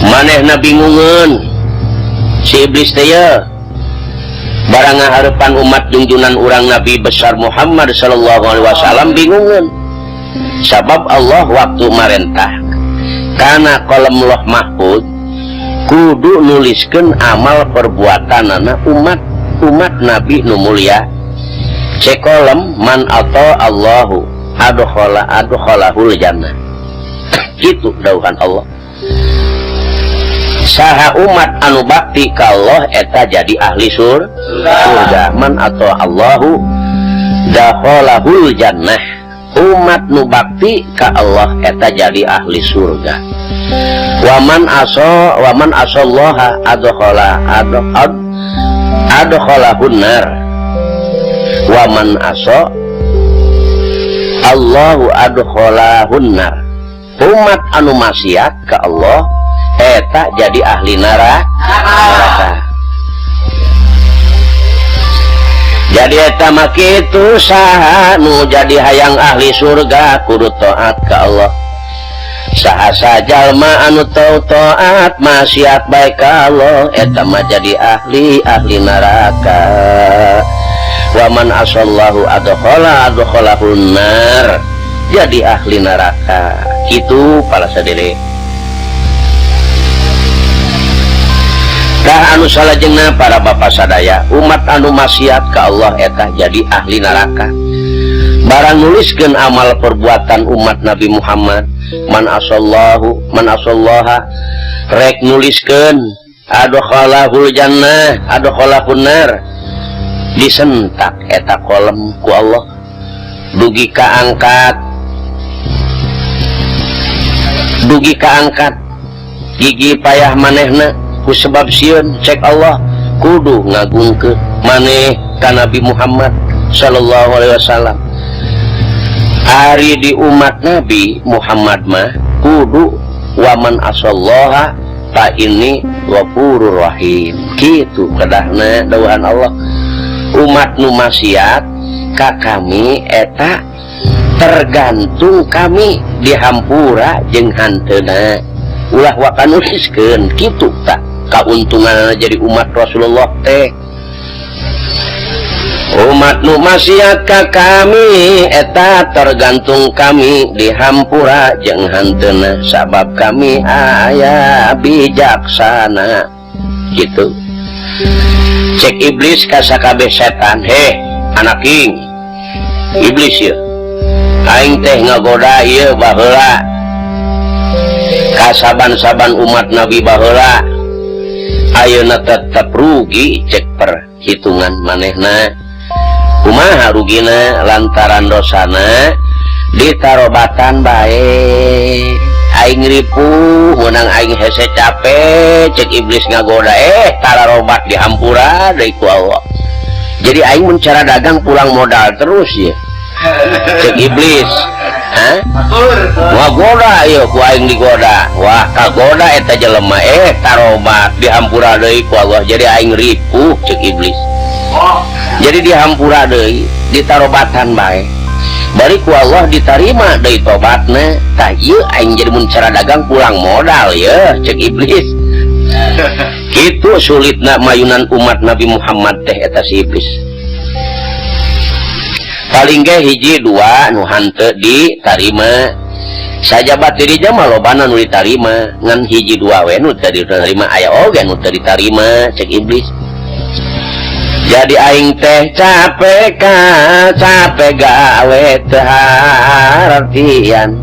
manehna bingungeun si iblis teh ya barang ngaharepan umat junjunan urang Nabi besar Muhammad sallallahu alaihi wasallam bingungeun sabab Allah waktu marentah kana qalam Lauh Mahfuz kudu nuliskeun amal perbuatanana umat Nabi nu mulia cek qalam man ata Allahu adkhalahul jannah kitu dawuhan Allah saha umat anu bakti ka Allah eta jadi ahli surga man atau Allahu dakhalahul jannah umat nu bakti ka Allah eta jadi ahli surga waman asallaha adkhalahun nar waman asa Allahu adkhalahun nar umat anu maksiat ka Allah eta jadi ahli neraka. Jadi eta mah kitu saha nu jadi hayang ahli surga kudu taat ka Allah. Saha sajalma anu teu taat maksiat bae ka Allah eta mah jadi ahli neraka. Wa man asallahu adkhalahun nar jadi ahli neraka. Kitu para sadere. Dah anu salajengna para bapak sadaya umat anu maksiat ka Allah eta jadi ahli neraka barang nuliskeun amal perbuatan umat Nabi Muhammad man asallaha rek nuliskeun adkhalahul jannah adkhalahun nar disentak eta kolom ku Allah dugi kaangkat gigi payah manehna ku sebab sieun cek Allah kudu ngagungkeun maneh ka Nabi Muhammad sallallahu alaihi wasallam ari di umat Nabi Muhammad mah kudu waman asallaha fa inni ghafurur rahim kitu kedahna dawuhan Allah umat nu maksiat ka kami eta tergantung kami dihampura jeung hanteuna ulah wa nuliskeun kitu tak kauntungan jadi umat Rasulullah teh umat nu maksiat ka kami eta tergantung kami dihampura jeung hanteuna sabab kami aya bijaksana gitu cek iblis ka sakabeh setan he anak king iblis ye aing teh ngagoda ieu baheula ka saban-saban umat Nabi baheula ayeuna tetep rugi cek perhitungan manehna kumaha rugina lantaran dosana ditarobatan bae aing ripuh menang aing hese capek cek iblis ngagoda tararobat dihampura deui ku Allah jadi aing mencara dagang pulang modal terus ya cek iblis wah goda ayo ku aing digoda wah kagoda eta jelema tarobat dihampura deui ku Allah jadi aing ripuh cek iblis jadi dihampura deui ditarobatan bae bari ku Allah ditarima deui tobatna tah ieu aing jadi mun cara dagang pulang modal ya cek iblis kitu sulitna mayunan umat Nabi Muhammad teh eta si iblis paling ge hiji dua nu hanteu ditarima saja dirinya mah lobana nu ditarima ngan hiji dua we nu teu diterima aya oge nu teu ditarima cek iblis. Jadi aing teh capek gawe teu hartian.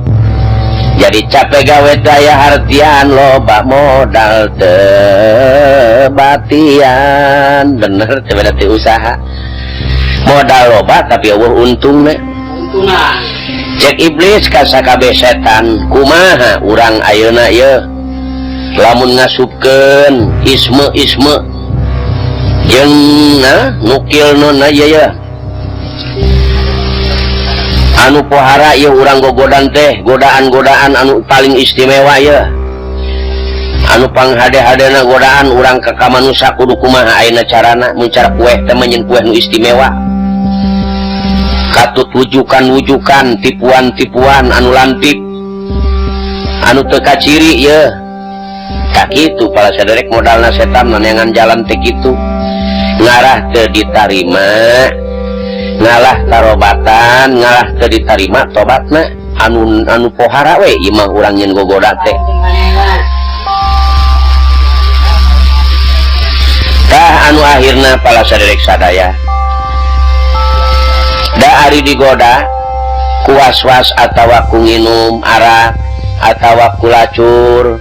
Jadi capek gawe daya hartian loba modal tebatian. Bener teh beda teh usaha modal loba tapi eueuh untungna. Cek iblis ka sakabeh setan kumaha urang ayeuna ieu lamun ngasupkeun isme jeung nukilna ieu anu pohara ieu urang gogodan teh godaan-godaan anu paling istimewa ieu anu panghade-hadena godaan urang ka manusia kudu kumaha ayeuna carana mun cara kueh teh menyeun kueh nu istimewa katut wujukan tipuan anu lantip anu teu kaciri ieu ka kitu pala saderek modalna setan neangan jalan teh kitu ngarah teu ditarima ngalah tarobatan ngalah teu ditarima tobatna anu pohara we ieu mah urang nyeun gogoda teh tah anu akhirna pala saderek sadaya da ari digoda ku waswas atawa ku nginum arak atawa ku lacur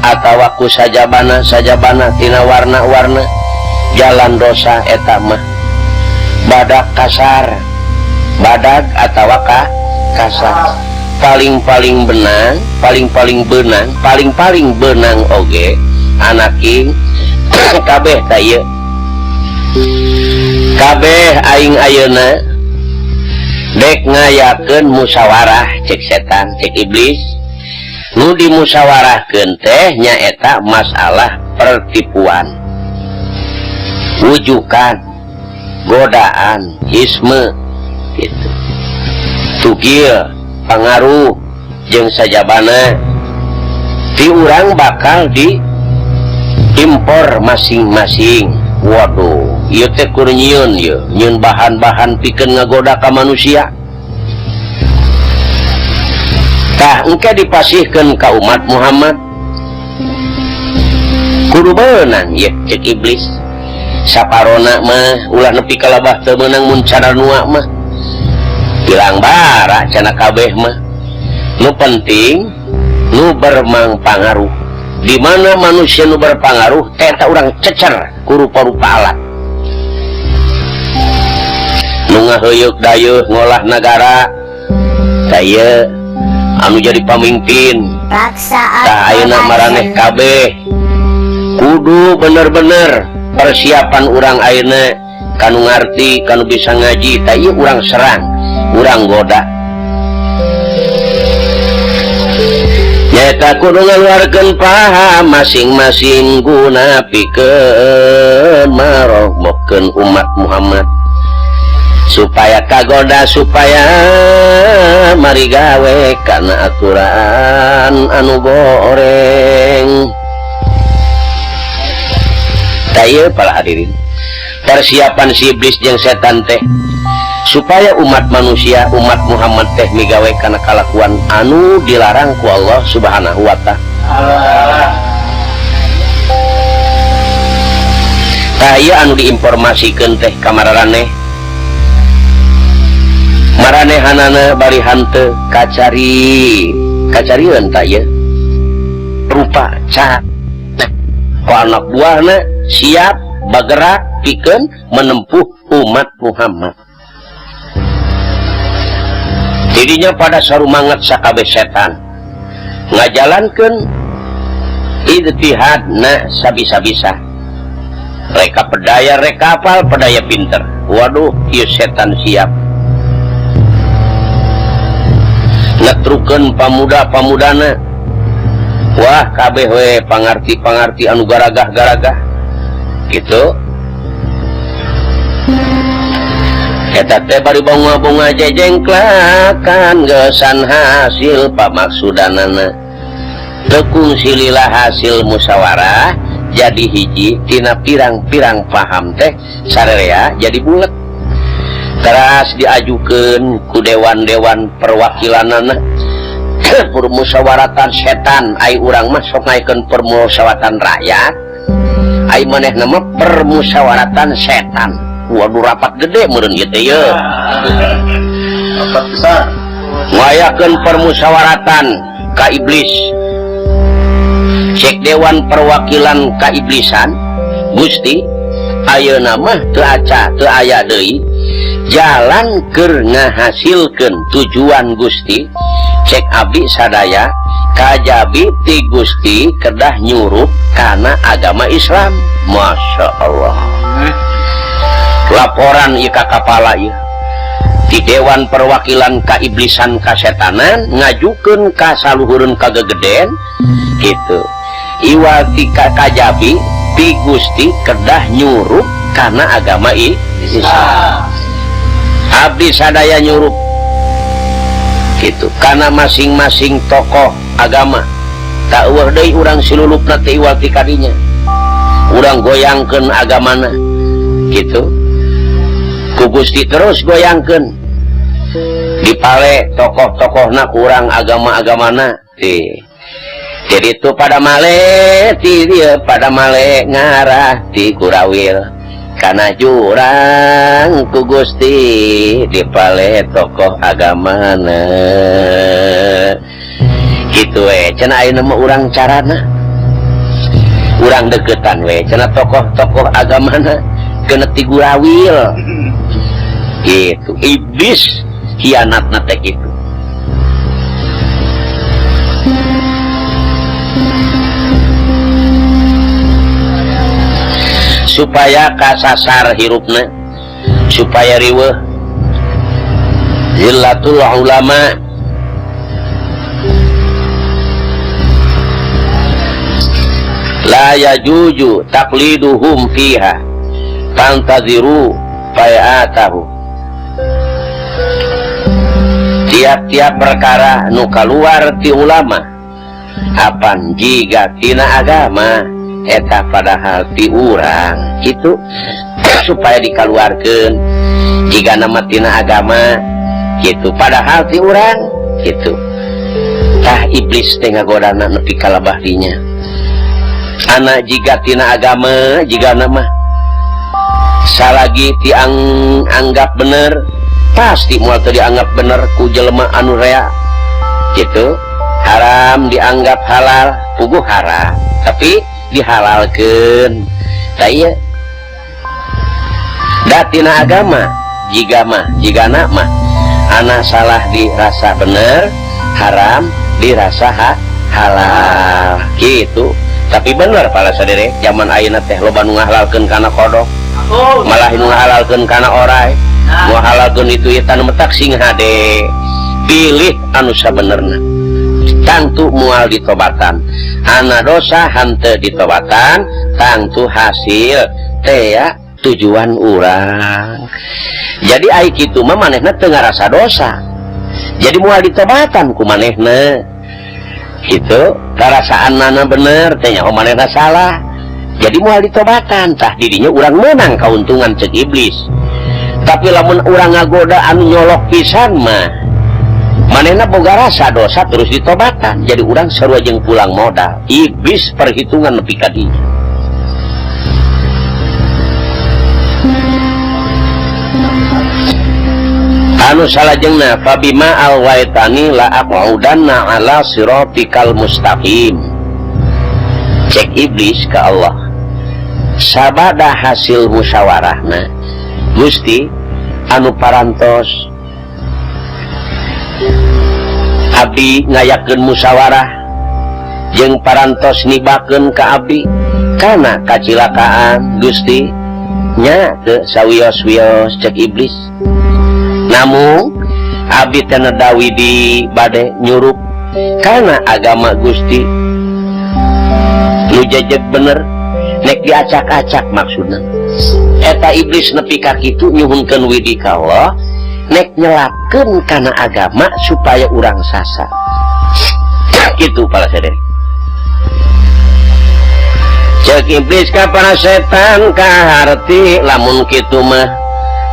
atawa ku sajabana tina warna-warna jalan dosa eta mah badag kasar badag atawa kasar paling benang paling benang oge anaking kabeh ta ieu kabeh aing ayeuna dek ngayakeun musyawarah cek setan cek iblis nu dimusyawarahkeun teh nyaeta masalah pertipuan wujukan godaan isme gitu tugil pangaruh jeung sajabana ti urang bakal diimpor masing-masing. Waduh ieu teh kur nyieun bahan-bahan pikeun ngagoda ka manusia tah engke dipasihkeun ka umat Muhammad kudu beunang ye cek iblis saparona mah ulah nepi ka labah teu meunang mun cara nua mah bilang bara cenah kabeh mah nu penting nu bermangpangaruh di mana manusia nu berpengaruh eta urang cecer ku rupa-rupa alat nu ngaheuyeuh dayeuh ngolah negara saya anu jadi pamimpin tah ayeuna maraneh kabeh kudu bener-bener persiapan urang ayeuna kanu ngarti kanu bisa ngaji tah ieu urang serang urang goda nyaeta kudu ngaluarkeun paham masing-masing guna pikeun marogmokeun umat Muhammad supaya kagoda supaya mari gawe kana aturan anu goreng tayeu para hadirin persiapan si iblis jeung setan teh supaya umat manusia umat Muhammad teh migawe kana kalakuan anu dilarang ku Allah Subhanahu wa ta'ala tah ieu anu diinformasikeun teh ka maraneh maranehanana bari hanteu kacarieun tah ieu rupa ca ku anak buahna siap bergerak pikeun menempuh umat Muhammad jadinya pada sarumangat sakabeh setan ngajalankeun ijtihadna sabisa-bisa reka pedaya reka apal pedaya pinter waduh ieu setan siap ngetrukeun pamuda-pamudana wah kabeh we pangarti-pangarti anu garagah-garagah gitu eta teh bari bunga-bunga jejengklakan gesan hasil pamaksudanana tekung sililah hasil musyawarah jadi hiji tina pirang-pirang paham teh sarerea jadi bulet teras diajukan ku dewan-dewan perwakilanana permusyawaratan setan. Ai urang mah sok ngaikeun permusyawaratan rakyat, ai maneh nama permusyawaratan setan. Waduh rapat gede meureun ieu teh ye. Rapat besar. Ngayakeun permusyawaratan ka iblis. Cek dewan perwakilan ka iblisan, Gusti, ayeuna mah teu aca teu aya deui jalan keur ngahasilkeun tujuan Gusti. Cek abdi sadaya kajabi ti Gusti kedah nyuruh kana agama Islam. Masya Allah. Laporan ieu ka kapala ieu ti dewan perwakilan kaiblisan kasetanan ngajukeun ka saluhureun kagegeden kitu. Iwal ti kajabi ti Gusti kedah nyuruh kana agama Islam. Abdi sadaya nyuruh gitu karena masing-masing tokoh agama tak eueuh deui urang silulupna teh iwal ti kadinya urang goyangkeun agamana gitu ku Gusti terus goyangkeun dipale tokoh-tokohna urang agama-agamana jadi itu pada male ti dia pada male ngarah ti kurawil karena jurang ku Gusti dipale tokoh agamana gitu cenah ayeuna mah urang carana urang deketan cenah tokoh-tokoh agamana kena ti gurawil gitu. Iblis hianatna teh kitu. Supaya kasasar hirupna, supaya riweuh zillatul ulama la yajuju taqliduhum fiha fantaziru fayatahu. Tiap-tiap perkara nu kaluar ti ulama apan jiga tina agama eta padahal ti urang itu supaya dikaluarkeun jika nama tina agama gitu padahal ti urang gitu. Tah iblis teh ngagodana nepi kalabah dinya anak jika tina agama jika nama salagi ti anggap bener pasti moal teu dianggap bener ku jelema anu rea gitu. Haram dianggap halal puguh haram tapi dihalalkeun tah ieu da tina agama jigana mah anak salah dirasa bener haram dirasa halal gitu. Tapi bener para sadere zaman ayeuna teh loba nu ngahalalkeun kana kodok malah nu ngahalalkeun kana oray nu halalkeun itu eta nu metak sing hade. Pilih anu sabenerna tangtu mual ditobatan ana dosa hante ditobatan tangtu hasil teh ya tujuan urang. Jadi ai kitu mah manehna teu ngarasa dosa jadi mual ditobatan ku manehna gitu. Karasaannana bener teh nya manehna salah jadi mual ditobatan tah didinya urang menang kauntungan cek iblis. Tapi lamun urang ngagoda anu nyolok pisan mah manehna boga rasa dosa terus ditobatan jadi urang sarua jeung pulang modal. Iblis perhitungan nepi ka dinya. Anu salajengna fabima alwaitani la aqudanna ala siratikal mustaqim. Cek iblis ka Allah sabada hasil musyawarahna Gusti anu parantos abdi ngayakeun musyawarah jeung parantos nibakeun ka abdi kana kacilakaan Gusti nya teu sawios-wios cek iblis. Namun abdi teh nedawi di bade nyurup kana agama Gusti nu jejeg bener nek diacak-acak maksudna eta iblis nepi ka kitu nyuhunkeun widi ka Allah nek nyelapkeun kana agama supaya urang sasa kitu para sadari. Cek iblis ka para setan kaharti lamun kitu mah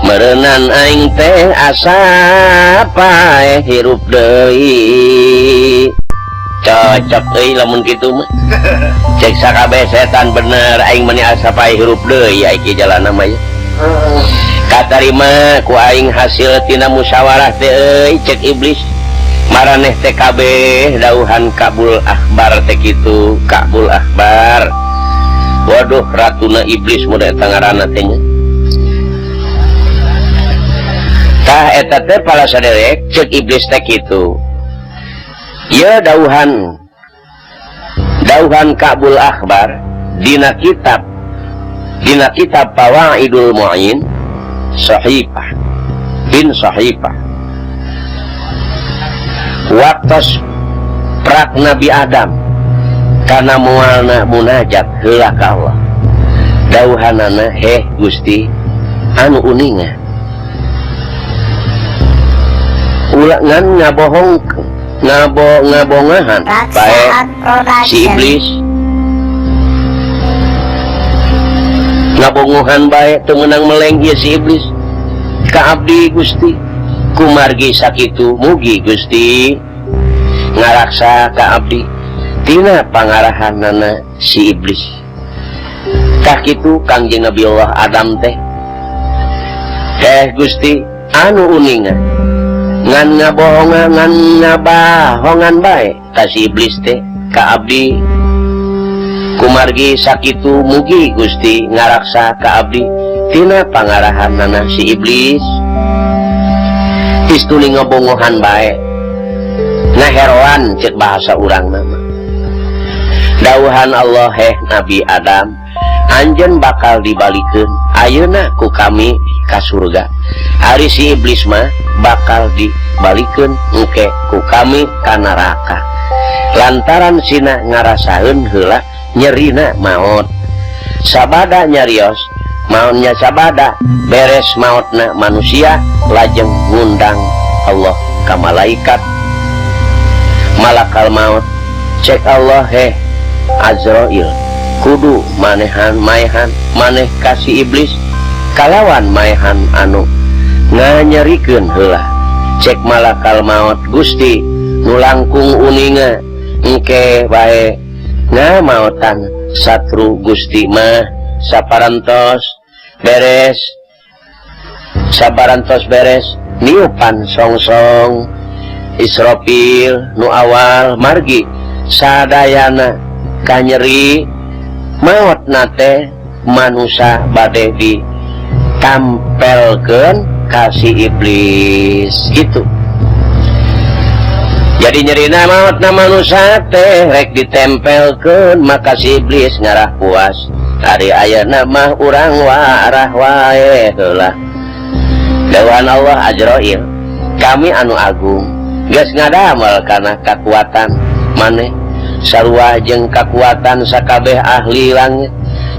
merenan aing teh asa pae hirup deui. Cocok euy lamun kitu mah. Cek sakabeh setan bener aing meni asa pae hirup deui iki jalanna mah ya. Katarima ku aing hasil tina musyawarah teh euy cek iblis. Maraneh teh kabeh dauhan kabul akhbar teh kitu, kabul akhbar. Waduh ratuna iblis muda eta ngaranna teh nya. Tah eta teh pala saderek cek iblis teh kitu. Ya dauhan kabul akhbar dina kitab Fawaidul Mu'in Sahifah bin Sahifah waktos prak Nabi Adam kana mualna munajat heula ka Allah dauhanana heh Gusti anu uninga ulah ngan ngabongahan bae si iblis ngabongohan bae teu meunang meleng ieu si iblis ka abdi Gusti kumargi sakitu mugi Gusti ngaraksa ka abdi tina pangarahanana si iblis tah kitu Kangjeng Nabi Allah Adam teh Gusti anu uninga ngan ngabohongan ngan ngabahongan bae ka si iblis teh ka abdi kumargi sakitu mugi Gusti ngaraksa ka abdi tina pangarahanana si iblis istuli ngabongohan bae ngaheroan cek bahasa urang nama dauhan Allah Nabi Adam anjeun bakal dibalikeun ayeuna ku kami ka surga ari si iblis mah bakal dibalikeun engke ku kami ka neraka lantaran sina ngarasaeun heula nyerina maut sabada nyarios mautnya sabada beres mautna manusia lajeng ngundang Allah ka malaikat malakal maut cek Allah Azrail kudu manehan maehan maneh kasih iblis kalawan maehan anu nganyerikeun heula cek malakal maut Gusti nu langkung uninga engke bae ngamaotan satru Gusti mah saparantos beres niupan songsong Israfil nu awal margi sadayana kanyeri maot nate manusia bade ditampelkeun kasih iblis gitu. Jadi nyerina maut na manusia teh rek ditempelkeun maka si iblis ngarah puas hari ayeuna mah urang warah wae heula dawuhan Allah Azrail kami anu agung geus ngadamel kana kakuatan maneh sarua jeung kakuatan sakabeh ahli langit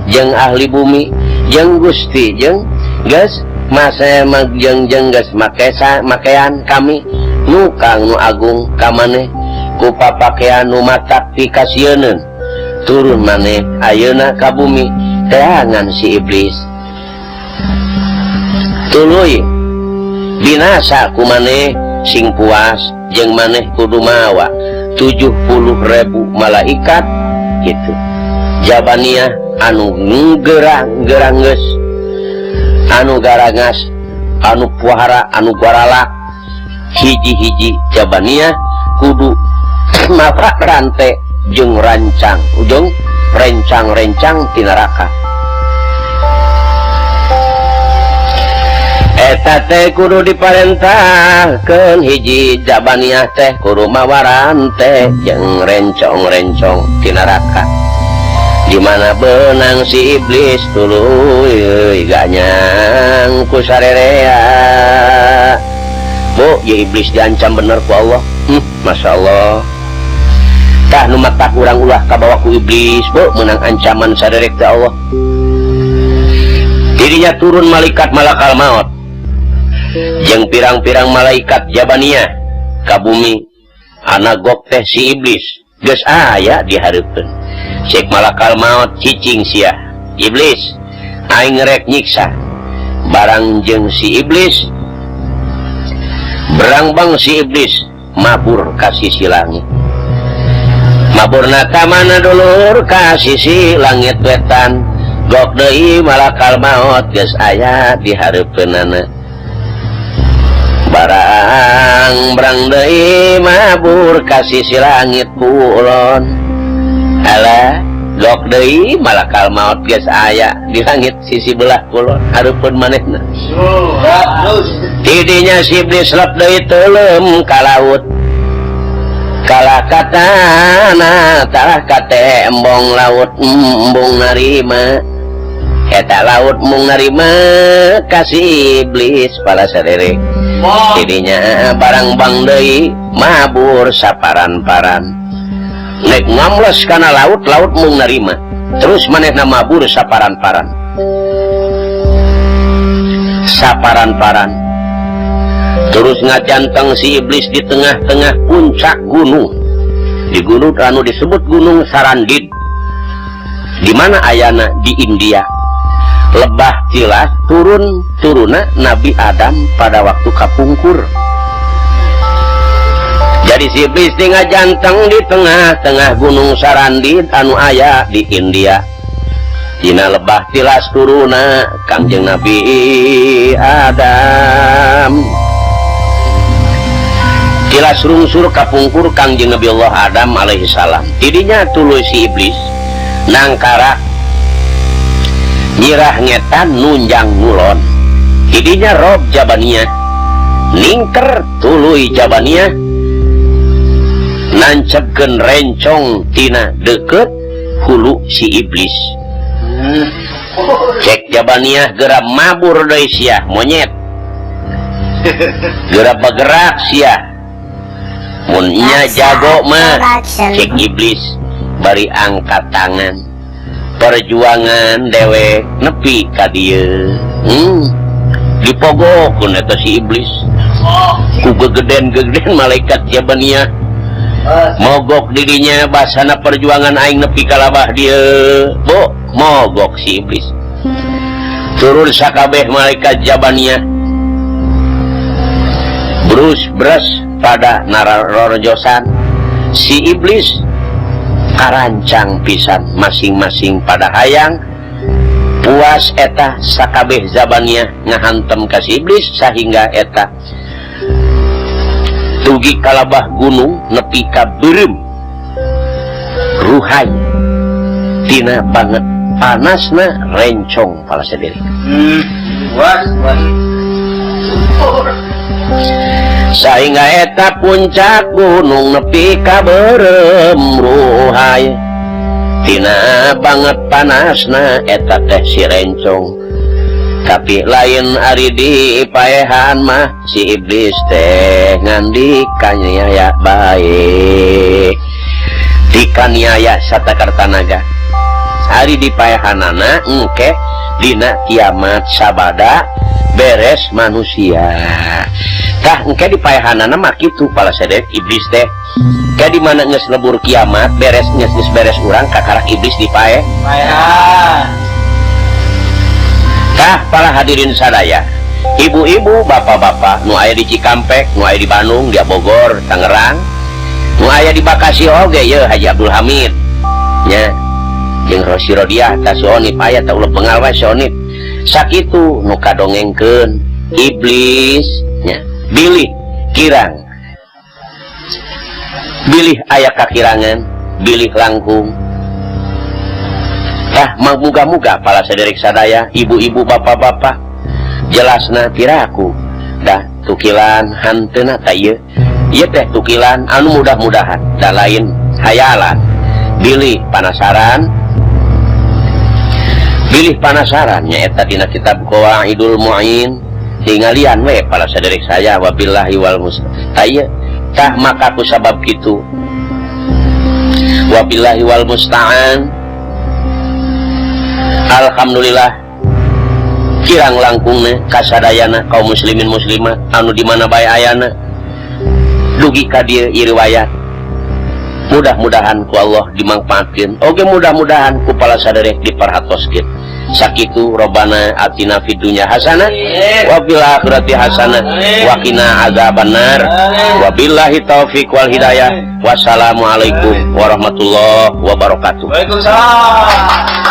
jeung ahli bumi jeung Gusti jeung geus mase jeung geus makean kami nu kang nu agung ka maneh ku papakean nu matak pikasieun turun maneh ayeuna ka bumi teangan si iblis tuluy binasa ku maneh sing puas jeung maneh kudu mawa 70.000 malaikat gitu Jabaniyah anu gerang-geranggeus anu garangas anu puhara anu goralak hiji-hiji Jabaniyah kudu mapa rante jeung rancang ujung rencang-rencang ti neraka eta teh kudu diparentahkeun hiji Jabaniyah teh kudu mawaran teh jeung rencong-rencong ti neraka di mana benang si iblis tuluy ganyang ku sarerea bu ya iblis diancam bener ku Allah Masya Allah tah nu matak urang ulah kabawa ku iblis bu menang ancaman saderek ti Allah dirinya turun malaikat malakal maut jeung pirang-pirang malaikat Jabaniyah ka bumi anak gok teh si iblis geus aya dihareupeun cek malakal maut cicing sia iblis aing rek nyiksa barang jeung si iblis berangbang si iblis mabur ka sisi langit. Maburna ka mana dulur? Ka sisi langit wetan. Gok deui malakal maut geus aya di hareupeunana. Barang brang deui mabur ka sisi langit kulon. Alah, gok deui malakal maut geus aya di langit sisi belah kulon hareupeun manehna. Tidinya si iblis lep deui teuleum ka laut. Kalah katana talah kate embong laut embong narima. Eta laut mung narima kasih iblis pala sadere. Tidinya barang bang deui mabur saparan-paran. Nek ngamles kana laut, laut mung narima. Terus manehna mabur saparan-paran. Saparan-paran. Terus ngajanteng si iblis di tengah-tengah puncak gunung. Di gunung anu disebut Gunung Sarandid. Di mana ayana di India. Lebah tilas turuna Nabi Adam pada waktu kapungkur. Jadi si iblis ngajanteng di tengah-tengah Gunung Sarandid anu aya di India. Dina lebah tilas turuna Kangjeng Nabi Adam. Tilas rungsur kapungkur Kangjeng Nabi Allah Adam alaihi salam. Tidinya tuluy si iblis nangkara nyirah ngetan nunjang ngulon. Tidinya rob jabaniyah ningker tuluy jabaniyah nancepkeun rencong tina deket hulu si iblis. Cek jabaniyah geura mabur deui sia monyet. Geura bergerak sia. Munnya jago mah cek iblis bari angkat tangan. Perjuangan dewek nepi ka dieu. Dipogokeun eta si iblis. Ku gegeden-gegeden malaikat jabaniyah. Mogok dirinya basana perjuangan aing nepi ka labah dieu. Bo, mogok si iblis. Turun sakabeh malaikat jabaniyah. Brus bres pada nararorjosan si iblis karancang pisan masing-masing pada hayang puas eta sakabeh zabaniyah ngahantem ka si iblis sehingga eta tugi kalabah gunung nepi ka beureum ruhai tina banget panasna rencong pala sadiri. Sehingga eta puncak gunung nepi ka beureum ruhai tina banget panasna eta teh si rencong. Tapi lain ari di paehan mah si iblis teh ngandikanya bae dikaniaya satakartanaga. Hari di paehanana engke dina kiamat sabada beres manusia. Tah engke di paehanana mah kitu pala sadek iblis teh. Ka di mana geus lebur kiamat beres geus beres urang kakarak iblis di pae. Tah pala hadirin sadaya. Ibu-ibu, bapak-bapak nu aya di Cikampek, nu aya di Bandung, di Bogor, Tangerang, nu aya di Bekasi oge ye Haji Abdul Hamid. Nya jeung Rosi Rodiah ta Sonip aya ta ulah bengal wae Sonip. Sakitu nu kadongengkeun iblis nya. Bilih kirang, bilih aya kakirangan, bilih langkung. Tah muga-muga pala saderek sadaya, ibu-ibu, bapak-bapak, jelasna tiraku dah tukilan hanteuna ta ieu. Ieu teh tukilan anu mudah-mudahan, da lain hayalan. Bilih panasaran, bilih panasaran nyaeta dina kitab Qawaidul Mu'in. Tingalian we pala saderek saya wabillahi wal musta'an. Tah maka ku sabab kitu wabillahi wal musta'an. Alhamdulillah kirang langkungna kasadayana kaum muslimin muslimat anu di mana bae ayana dugi ka dieu ieu riwayat. Mudah-mudahan ku Allah dimangpaatkeun oge mudah-mudahan ku pala saderek diparhatoskeun. sakitu Robbana atina fid dunya hasanah wa fil akhirati hasanah wa qina adzabannar. Wabillahi taufiq wal hidayah. Wassalamualaikum warahmatullahi wabarakatuh. Waalaikumsalam.